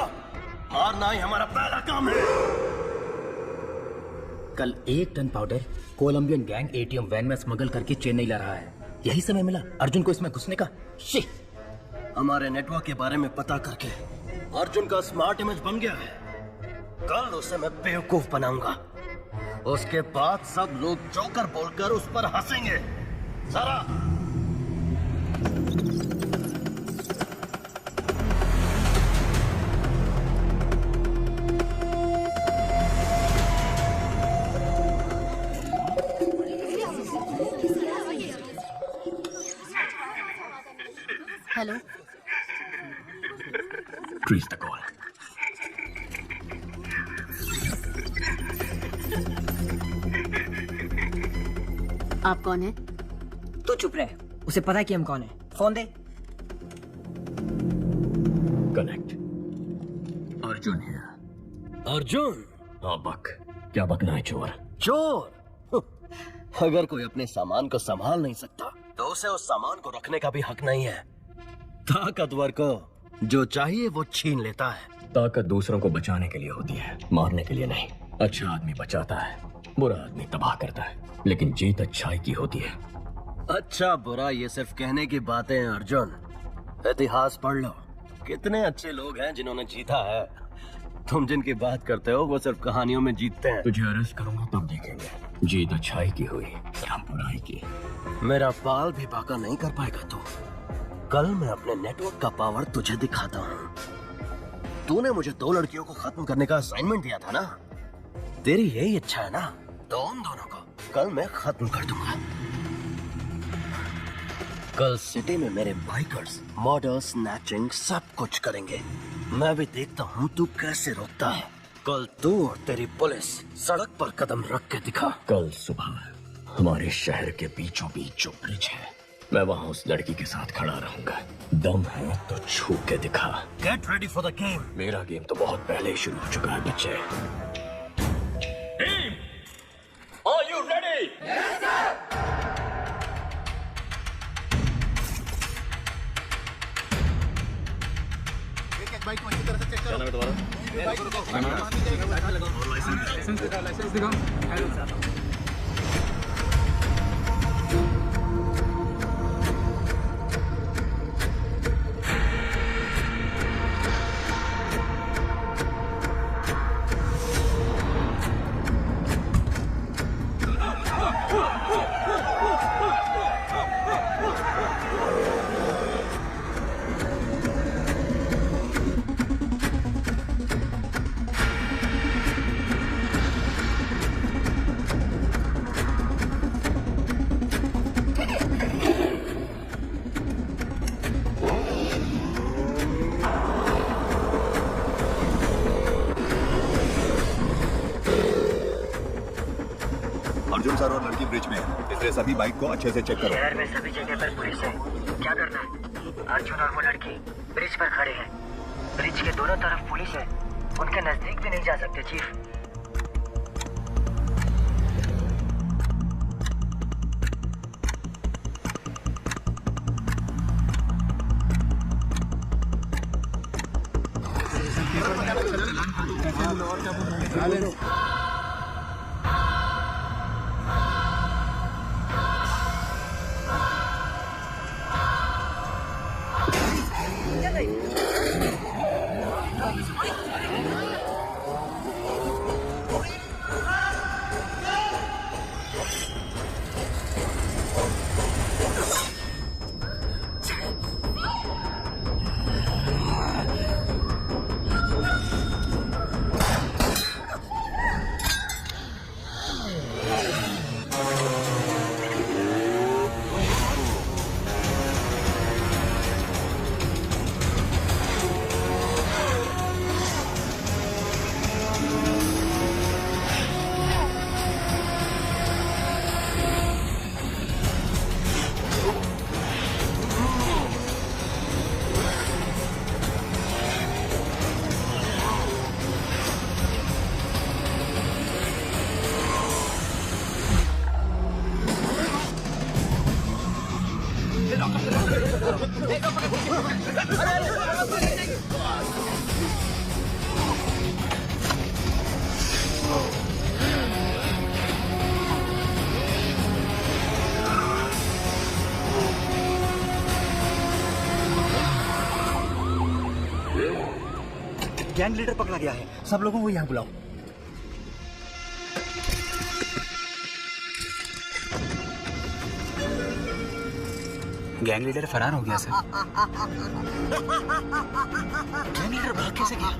मारना ही हमारा पहला काम है। कल 1 ton powder Colombian gang ATM van में स्मगल करके चेन्नई ला रहा है। यही समय मिला अर्जुन को इसमें घुसने का। हमारे नेटवर्क के बारे में पता करके अर्जुन का स्मार्ट इमेज बन गया है। कल उसे मैं बेवकूफ बनाऊंगा। उसके बाद सब लोग जोकर बोलकर उस पर हंसेंगे। सारा हेलो, ट्रेस द कॉल। आप कौन है? तू चुप रहे, उसे पता है कि हम कौन है। फोन दे। कनेक्ट। अर्जुन है। अर्जुन? हाँ बक, क्या बकना है चोर? चोर? अगर कोई अपने सामान को संभाल नहीं सकता तो उसे उस सामान को रखने का भी हक नहीं है। ताकतवर को जो चाहिए वो छीन लेता है। ताकत दूसरों को बचाने के लिए होती है, मारने के लिए नहीं। अच्छा आदमी बचाता है, बुरा आदमी तबाह करता है, लेकिन जीत अच्छाई की होती है। अच्छा बुरा ये सिर्फ कहने की बातें हैं अर्जुन। इतिहास पढ़ लो, कितने अच्छे लोग हैं जिन्होंने जीता है। तुम जिनकी बात करते हो वो सिर्फ कहानियों में जीतते हैं। तुझे अरेस्ट करूंगा तब देखेंगे जीत अच्छाई की हुई या बुराई की। मेरा बाल भी बाका नहीं कर पाएगा तू। कल मैं अपने नेटवर्क का पावर तुझे दिखाता हूँ। तूने मुझे 2 लड़कियों को खत्म करने का असाइनमेंट दिया था ना, तेरी यही इच्छा है ना, तो उन दोनों को कल मैं खत्म कर दूंगा। कल सिटी में मेरे बाइकर्स मर्डर, स्नैचिंग सब कुछ करेंगे। मैं भी देखता हूँ तू कैसे रोकता है। कल तू और तेरी पुलिस सड़क पर कदम रख के दिखा। कल सुबह हमारे शहर के बीचों बीच जो ब्रिज है, मैं वहाँ उस लड़की के साथ खड़ा रहूंगा। दम है तो छू के दिखा। Get ready for the game. मेरा गेम तो बहुत पहले ही शुरू हो चुका है बच्चे। Are you ready? Yes, sir. एक बाइक को अच्छी तरह से चेक करो। लाइसेंस दिखाओ, लाइसेंस दिखाओ। ये सभी बाइक को अच्छे से चेक करो। शहर में सभी जगह पर पुलिस है, क्या करना है? अर्जुन और वो लड़की ब्रिज पर खड़े हैं। ब्रिज के दोनों तरफ पुलिस है, उनके नजदीक भी नहीं जा सकते चीफ। गैंग लीडर पकड़ा गया है, सब लोगों को यहाँ बुलाओ। गैंग लीडर फरार हो गया सर। गैंग लीडर भाग कैसे गया?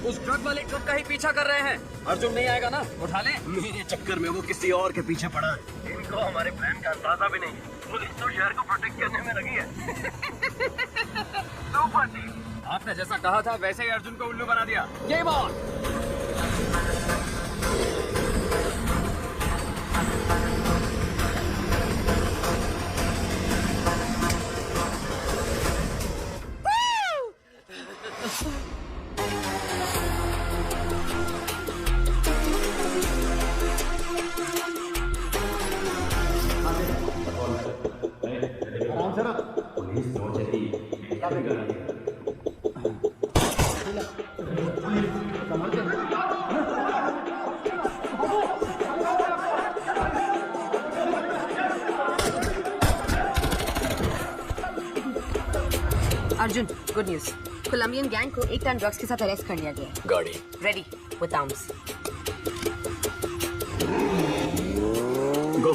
उस ट्रक वाले ट्रक का ही पीछा कर रहे हैं। अर्जुन नहीं आएगा ना, उठा ले। मेरे चक्कर में वो किसी और के पीछे पड़ा है। इनको हमारे प्लान का अंदाजा भी नहीं। पुलिस तो शहर को प्रोटेक्ट करने में लगी है। आपने जैसा कहा था वैसे ही अर्जुन को उल्लू बना दिया। ये बात Arjun, good news. Colombian gang को 1 टन ड्रग्स के साथ अरेस्ट कर लिया गया है। गाड़ी ready with arms. Go.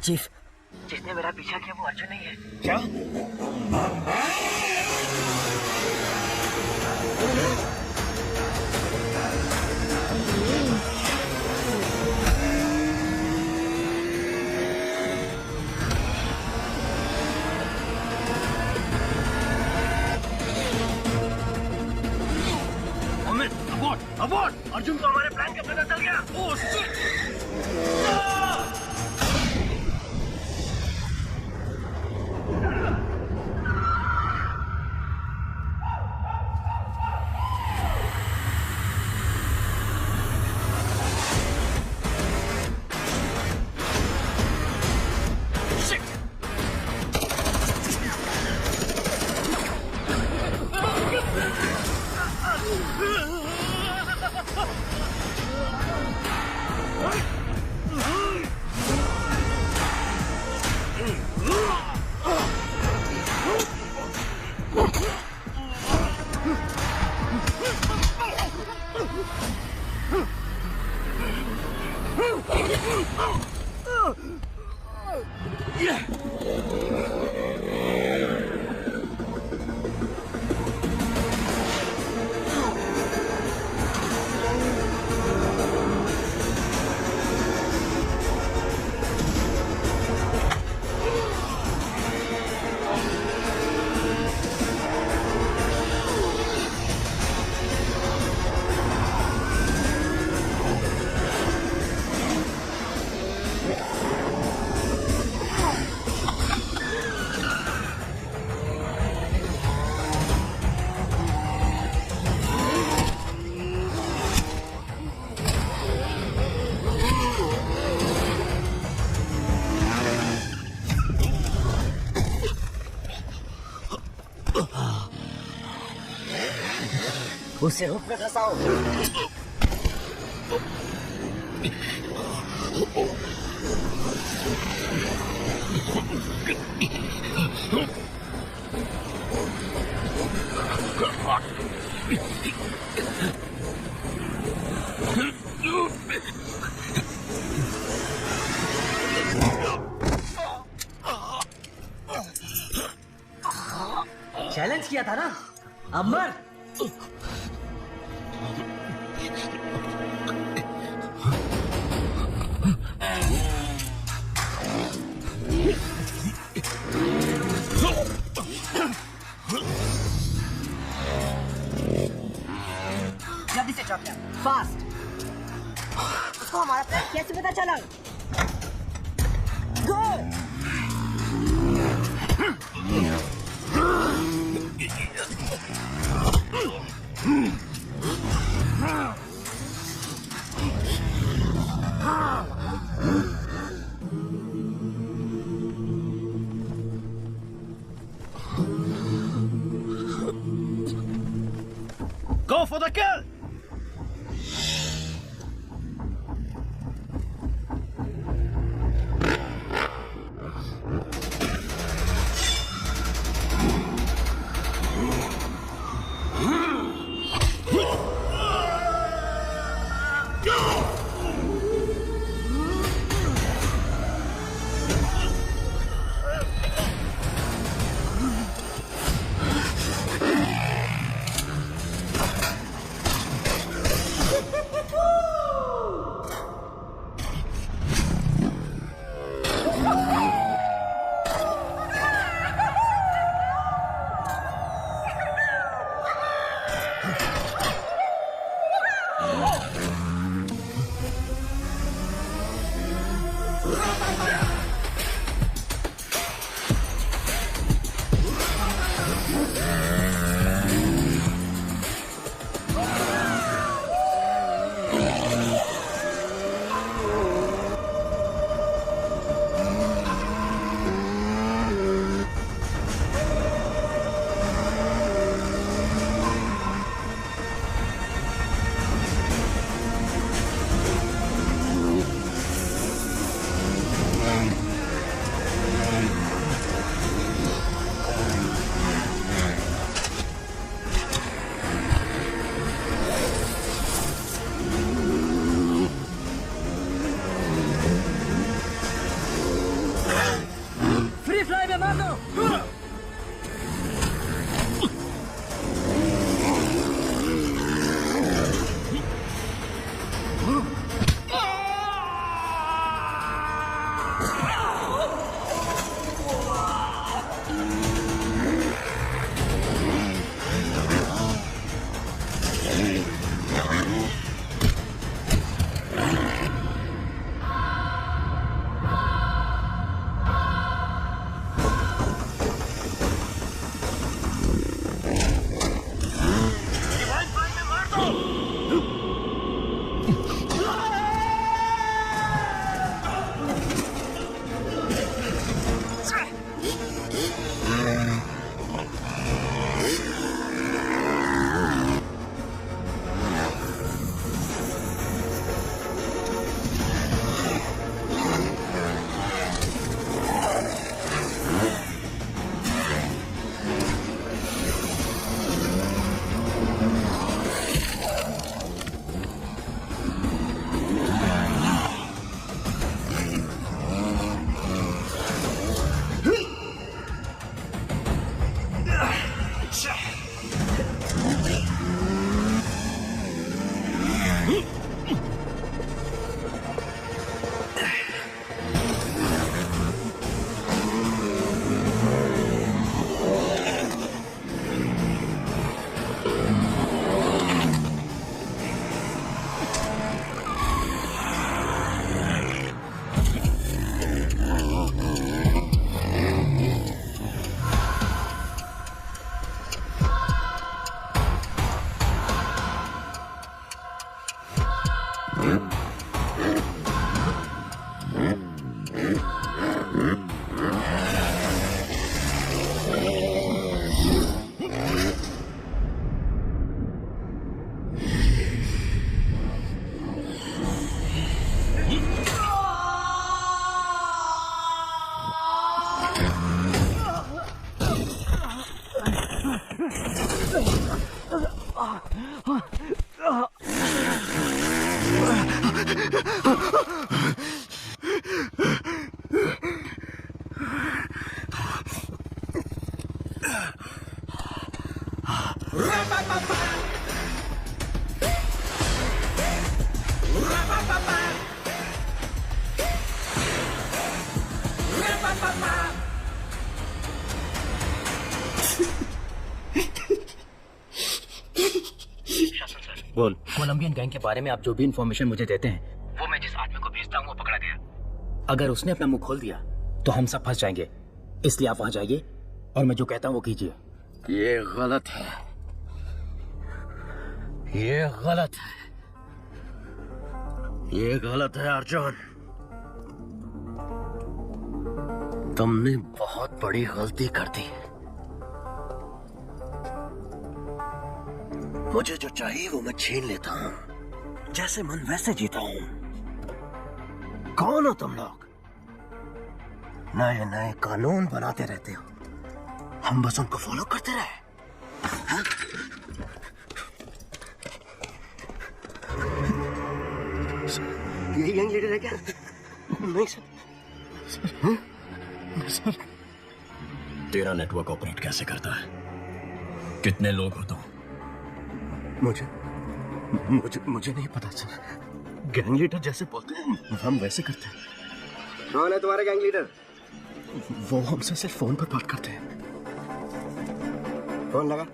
Chief, जिसने मेरा पीछा किया वो अर्जुन नहीं है। क्या? अबॉर्ड! अर्जुन को हमारे प्लान का पता चल गया। Oh shit! उसे हुक में फंसाओ। चैलेंज किया था ना, अब मर। जल्दी से चौक फास्ट। उसको हमारा प्लान कैसे पता चला? गो। Go for the kill! बोल। कोलंबियन गैंग के बारे में आप जो भी इंफॉर्मेशन मुझे देते हैं, वो मैं जिस आदमी को भेजता हूँ वो पकड़ा गया। अगर उसने अपना मुंह खोल दिया तो हम सब फंस जाएंगे। इसलिए आप वहां जाइए और मैं जो कहता हूँ वो कीजिए। ये गलत है, ये गलत है, ये गलत है अर्जुन। तुमने बहुत बड़ी गलती कर दी। मुझे जो चाहिए वो मैं छीन लेता हूं, जैसे मन वैसे जीता हूं। कौन हो तुम लोग? नए नए कानून बनाते रहते हो, हम बस उनको फॉलो करते रहे। हाँ? यही गैंग लीडर है क्या? नहीं सर। सर, तेरा नेटवर्क ऑपरेट कैसे करता है? कितने लोग हो तुम? मुझे नहीं पता सर। गैंग लीडर जैसे बोलते हैं हम वैसे करते हैं। कौन है तुम्हारा गैंग लीडर? वो हमसे सिर्फ फोन पर बात करते हैं। फोन लगा।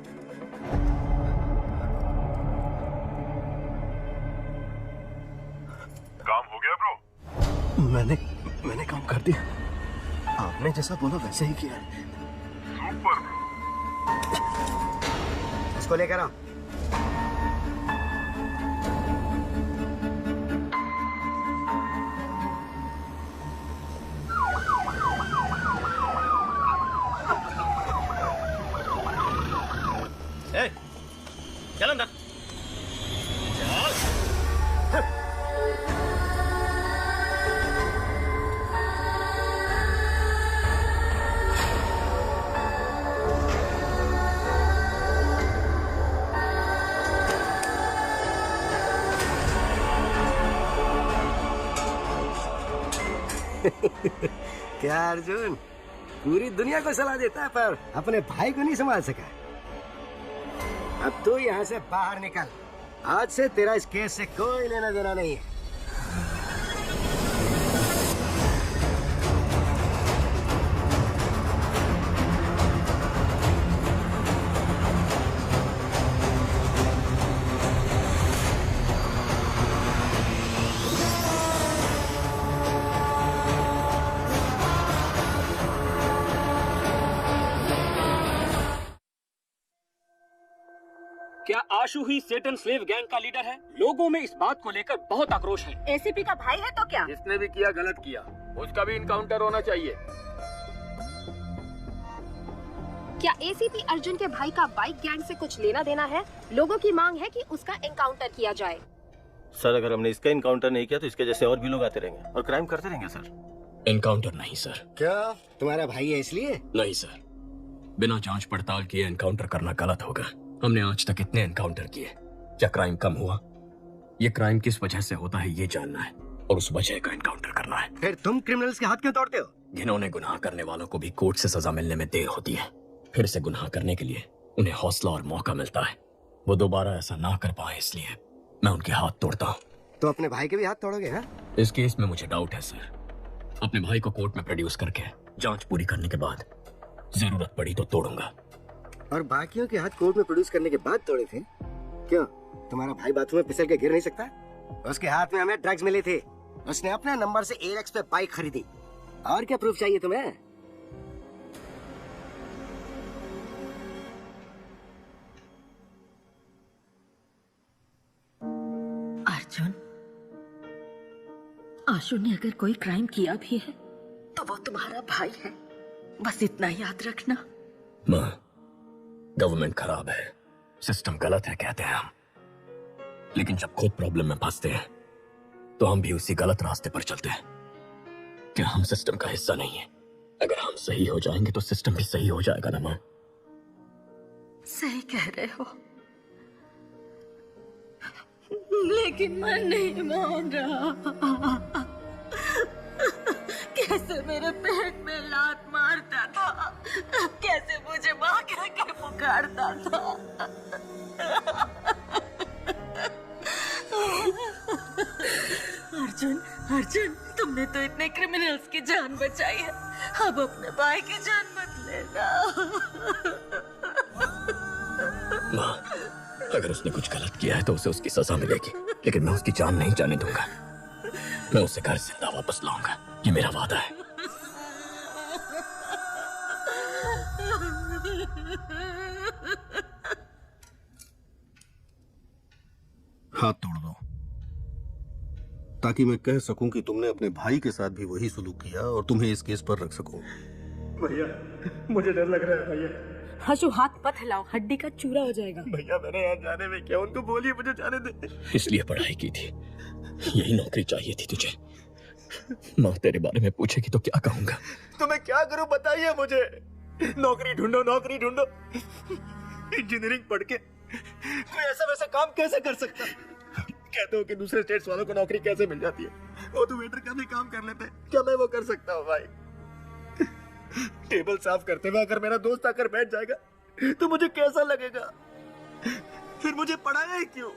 काम हो गया ब्रो? मैंने काम कर दिया। आपने जैसा बोला वैसे ही किया। सुपर। इसको लेकर आओ। चल अंदर। क्या अर्जुन, पूरी दुनिया को सलाह देता है पर अपने भाई को नहीं संभाल सका। अब तू यहाँ से बाहर निकल। आज से तेरा इस केस से कोई लेना देना नहीं है। क्या आशु ही सेटन स्लेव गैंग का लीडर है? लोगों में इस बात को लेकर बहुत आक्रोश है। एसीपी का भाई है तो क्या? जिसने भी किया गलत किया, उसका भी इनकाउंटर होना चाहिए। क्या एसीपी अर्जुन के भाई का बाइक गैंग से कुछ लेना देना है? लोगों की मांग है कि उसका एनकाउंटर किया जाए। सर, अगर हमने इसका इनकाउंटर नहीं किया तो इसके जैसे और भी लोग आते रहेंगे और क्राइम करते रहेंगे सर। एनकाउंटर नहीं सर। क्या तुम्हारा भाई है इसलिए? नहीं सर, बिना जांच पड़ताल किए एनकाउंटर करना गलत होगा। हमने आज तक इतने एनकाउंटर किए, क्या क्राइम कम हुआ? ये क्राइम किस वजह से होता है ये जानना है और उस वजह का एनकाउंटर करना है। फिर तुम क्रिमिनल्स के हाथ क्यों तोड़ते हो? जिन्होंने गुनाह करने वालों को भी कोर्ट से सजा मिलने में देर होती है। फिर से गुनाह करने के लिए उन्हें हौसला और मौका मिलता है। वो दोबारा ऐसा ना कर पाए इसलिए मैं उनके हाथ तोड़ता हूँ। तो अपने भाई के भी हाथ तोड़ोगे? हाँ? इस केस में मुझे डाउट है सर। अपने भाई को कोर्ट में प्रोड्यूस करके जांच पूरी करने के बाद जरूरत पड़ी तो तोड़ूंगा। और बाकियों के हाथ कोर्ट में प्रोड्यूस करने के बाद तोड़े थे? क्यों, तुम्हारा भाई बाथरूम में फिसल के गिर नहीं सकता? उसके हाथ में हमें ड्रग्स मिले थे। उसने अपने नंबर से एलेक्स पे बाइक खरीदी। और क्या प्रूफ चाहिए तुम्हें? अर्जुन, आशु ने अगर कोई क्राइम किया भी है तो वो तुम्हारा भाई है, बस इतना याद रखना। माँ, गवर्नमेंट खराब है, सिस्टम गलत है कहते हैं हम, लेकिन जब खुद प्रॉब्लम में फंसते हैं तो हम भी उसी गलत रास्ते पर चलते हैं। क्या हम सिस्टम का हिस्सा नहीं है? अगर हम सही हो जाएंगे तो सिस्टम भी सही हो जाएगा ना माँ? सही कह रहे हो, लेकिन मैं नहीं मान रहा। कैसे मेरे पेट में लात मारता था, कैसे मुझे माँ कहकर पुकारता था। अर्जुन, अर्जुन, तुमने तो इतने क्रिमिनल्स की जान बचाई है, अब अपने भाई की जान मत लेना। माँ, अगर उसने कुछ गलत किया है तो उसे उसकी सजा मिलेगी, लेकिन मैं उसकी जान नहीं जाने दूंगा। मैं उसे घर जिंदा वापस लाऊंगा, ये मेरा वादा है। हाथ तोड़ दो ताकि मैं कह सकूं कि तुमने अपने भाई के साथ भी वही सलूक किया और तुम्हें इस केस पर रख सकूं। भैया मुझे डर लग रहा है भैया। हशु हाथ मत हिलाओ, हड्डी का चूरा हो जाएगा। भैया मैंने यहाँ जाने में क्या, उनको बोलिए मुझे जाने दे। इसलिए पढ़ाई की थी, यही नौकरी चाहिए थी तुझे। माँ तेरे बारे में पूछेगी तो क्या कहूंगा? तो मैं क्या करूं बताइए मुझे। नौकरी ढूंढो, नौकरी ढूंढो। इंजीनियरिंग पढ़ के कोई ऐसा वैसा काम कैसे कर सकता? कहते हो कि दूसरे स्टेट्स वालों को नौकरी कैसे मिल जाती है, वो तो वेटर का भी काम कर लेते हैं, क्या मैं वो कर सकता हूँ भाई? टेबल साफ करते हुए अगर मेरा दोस्त आकर बैठ जाएगा तो मुझे कैसा लगेगा? फिर मुझे पढ़ाया ही क्यों?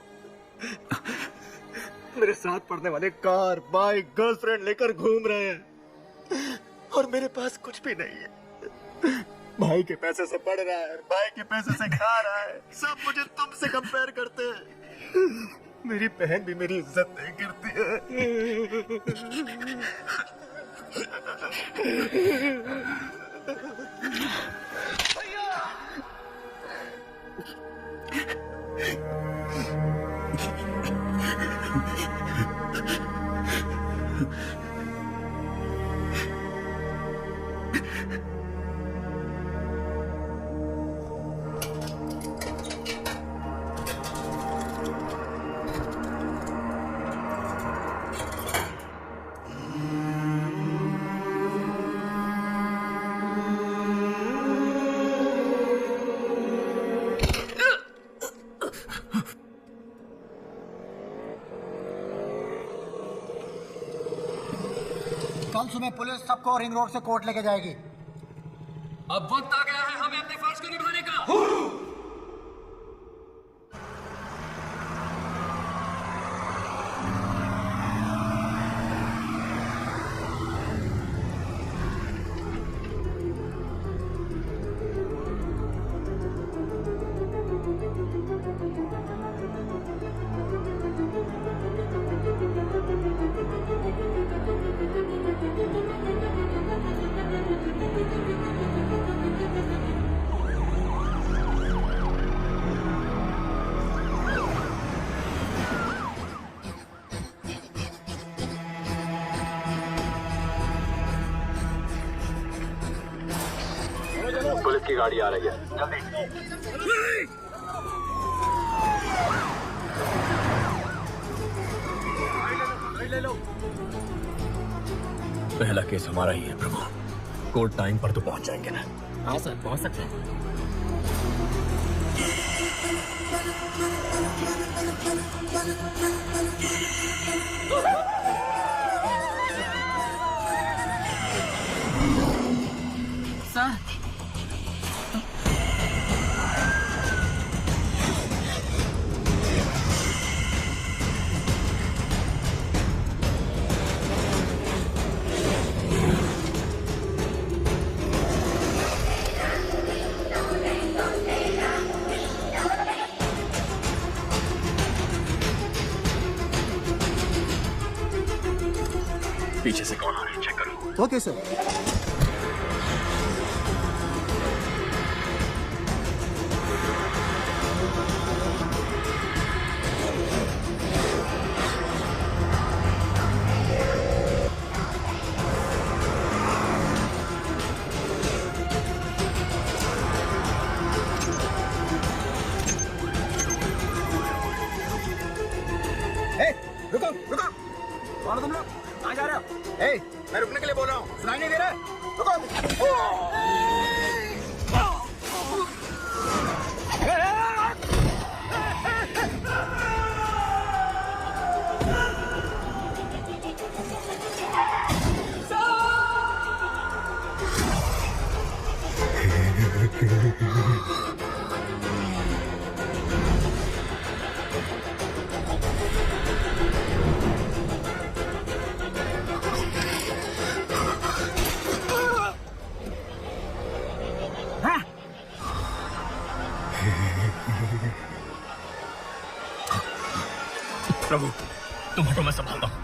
मेरे साथ पढ़ने वाले कार, बाइक, गर्लफ्रेंड लेकर घूम रहे हैं और मेरे पास कुछ भी नहीं है। भाई के पैसे से पढ़ रहा है, भाई के पैसे से खा रहा है, सब मुझे तुमसे कंपेयर करते हैं। मेरी बहन भी मेरी इज्जत नहीं करती है। कल सुबह पुलिस सबको रिंग रोड से कोर्ट लेके जाएगी। अब वक्त आ गया है हमें अपने फर्ज को निभाने का। पुलिस की गाड़ी आ रही है, जल्दी। पहला केस हमारा ही है प्रभु। कोर्ट टाइम पर तो पहुंच जाएंगे ना? हाँ सर, पहुंच सकते हैं। सर पीछे से कौन आ रहा है चेक करो। Okay sir. रुको रुको, कौन हो तुम लोग? कहाँ जा रहे हो? ए, मैं रुकने के लिए बोल रहा हूँ, सुनाई नहीं दे रहा? रुको। प्रभु तुम हटो, मैं संभालता हूँ।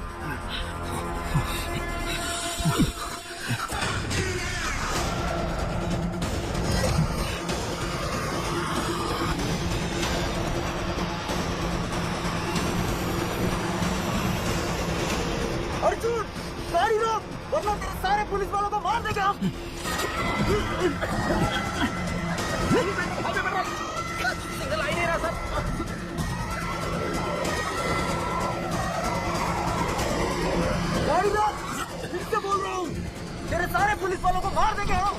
अर्जुन गाड़ी रोक, वरना तेरे सारे पुलिस वालों को मार देगा। सिग्नल आ ही नहीं रहा सर। गाड़ी रोक, फिर से बोल रहा हूँ, तेरे सारे पुलिस वालों को मार देंगे हम।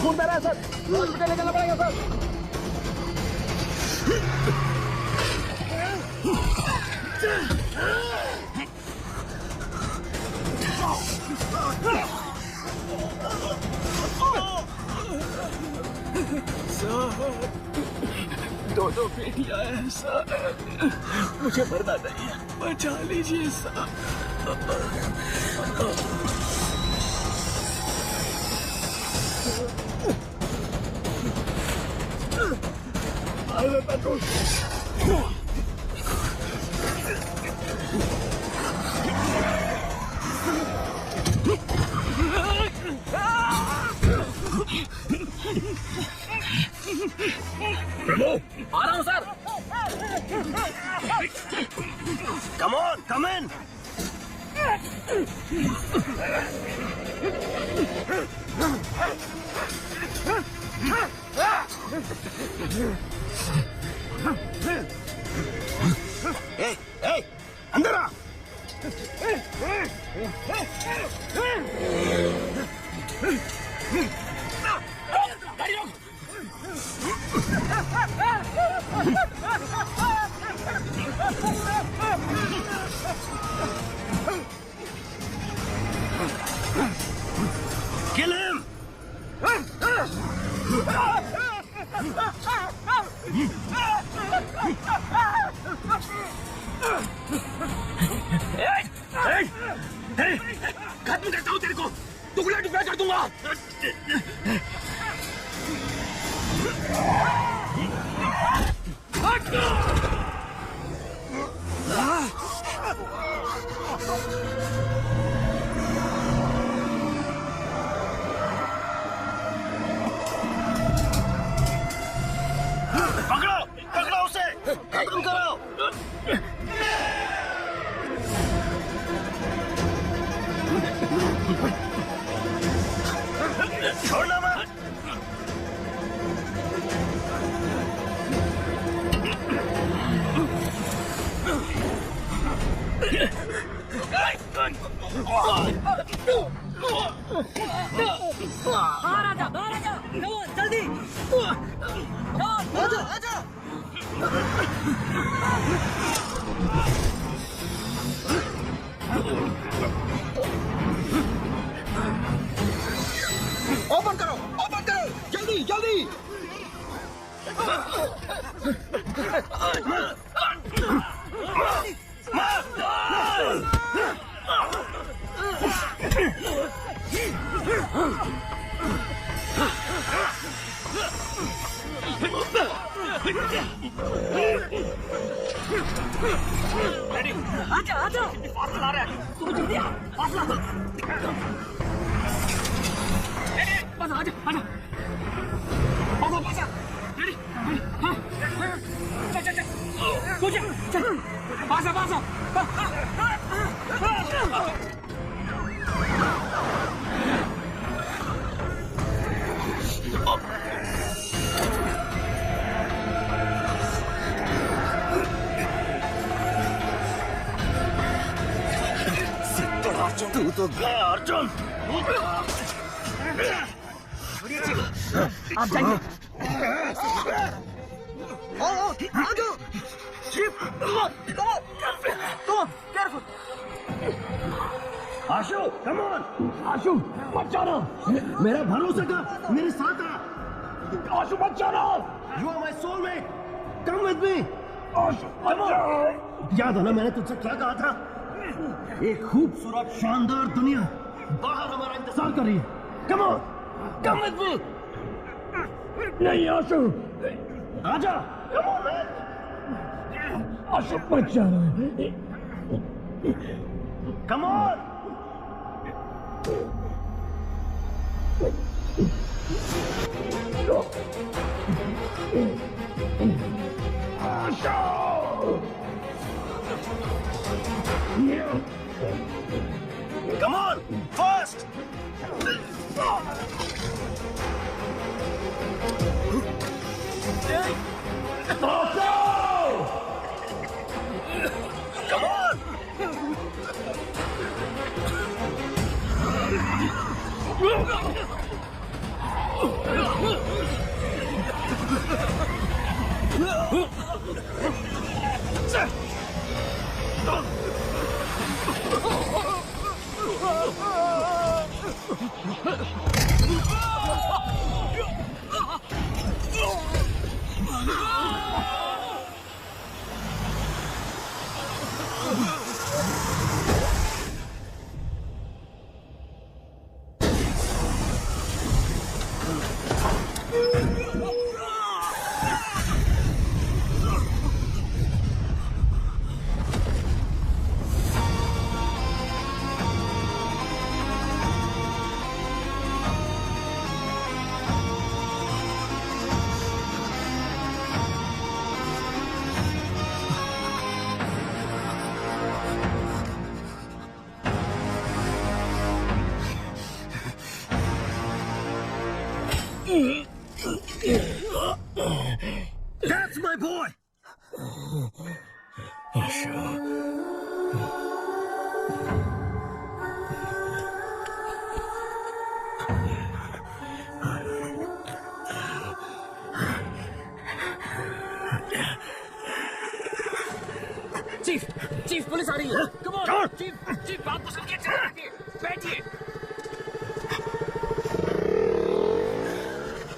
खून बह रहा है सर, हॉस्पिटल ले जाना पड़ेगा सर। दो बेटियां हैं सर, मुझे मरना नहीं है, बचा लीजिए सर। प्रभु आ रहा हूं सर। कम ऑन, कम इन। ए, अंदर आ। गाड़ी रोक। खत्म करता हूँ तेरे को, टुकड़ा टुकड़ा कर दूंगा। पकड़ो पकड़ो उसे, खत्म करो। छोड़ना मत। बाहर आजा, जल्दी। आजा, आजा। ओपन करो, जल्दी जल्दी। आजा, आजा। फासला आ रहा है, तू जल्दी आ, फासला। बस आजा, आजा। आजा। रेडी? हाँ। चल। तू जा, चल। पासा। तू तो गया अर्जुन। आप जाइए। आशु, come on, आशु, मत जाना, मेरा भरोसा कर, मेरे साथ आ, आशु मत जाना, you are my soulmate, come with me, आशु मत जाओ, याद है ना मैंने तुझसे क्या कहा था, एक खूबसूरत शानदार दुनिया बाहर हमारा इंतजार कर रही है, come on, come with me, नहीं आशु, आजा, come on man, आशु मत जाना, come on. Come on, fast! Come on! That's my boy! Chief police आ रही है। कम ऑन चीफ बात को समझिए, चलिए बैठिए।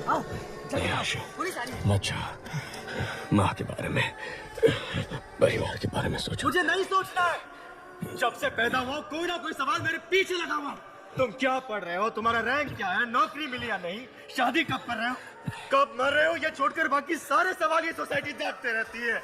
आओ पुलिस आ रही है। मत जा, माँ के बारे में, परिवार के बारे में सोचो। मुझे नहीं सोचना है, जब से पैदा हुआ कोई ना कोई सवाल मेरे पीछे लगा हुआ। तुम क्या पढ़ रहे हो, तुम्हारा रैंक क्या है, नौकरी मिली या नहीं, शादी कब कर रहे हो, कब मर रहे हो, ये छोड़कर बाकी सारे सवाल ये सोसाइटी जागते रहती है।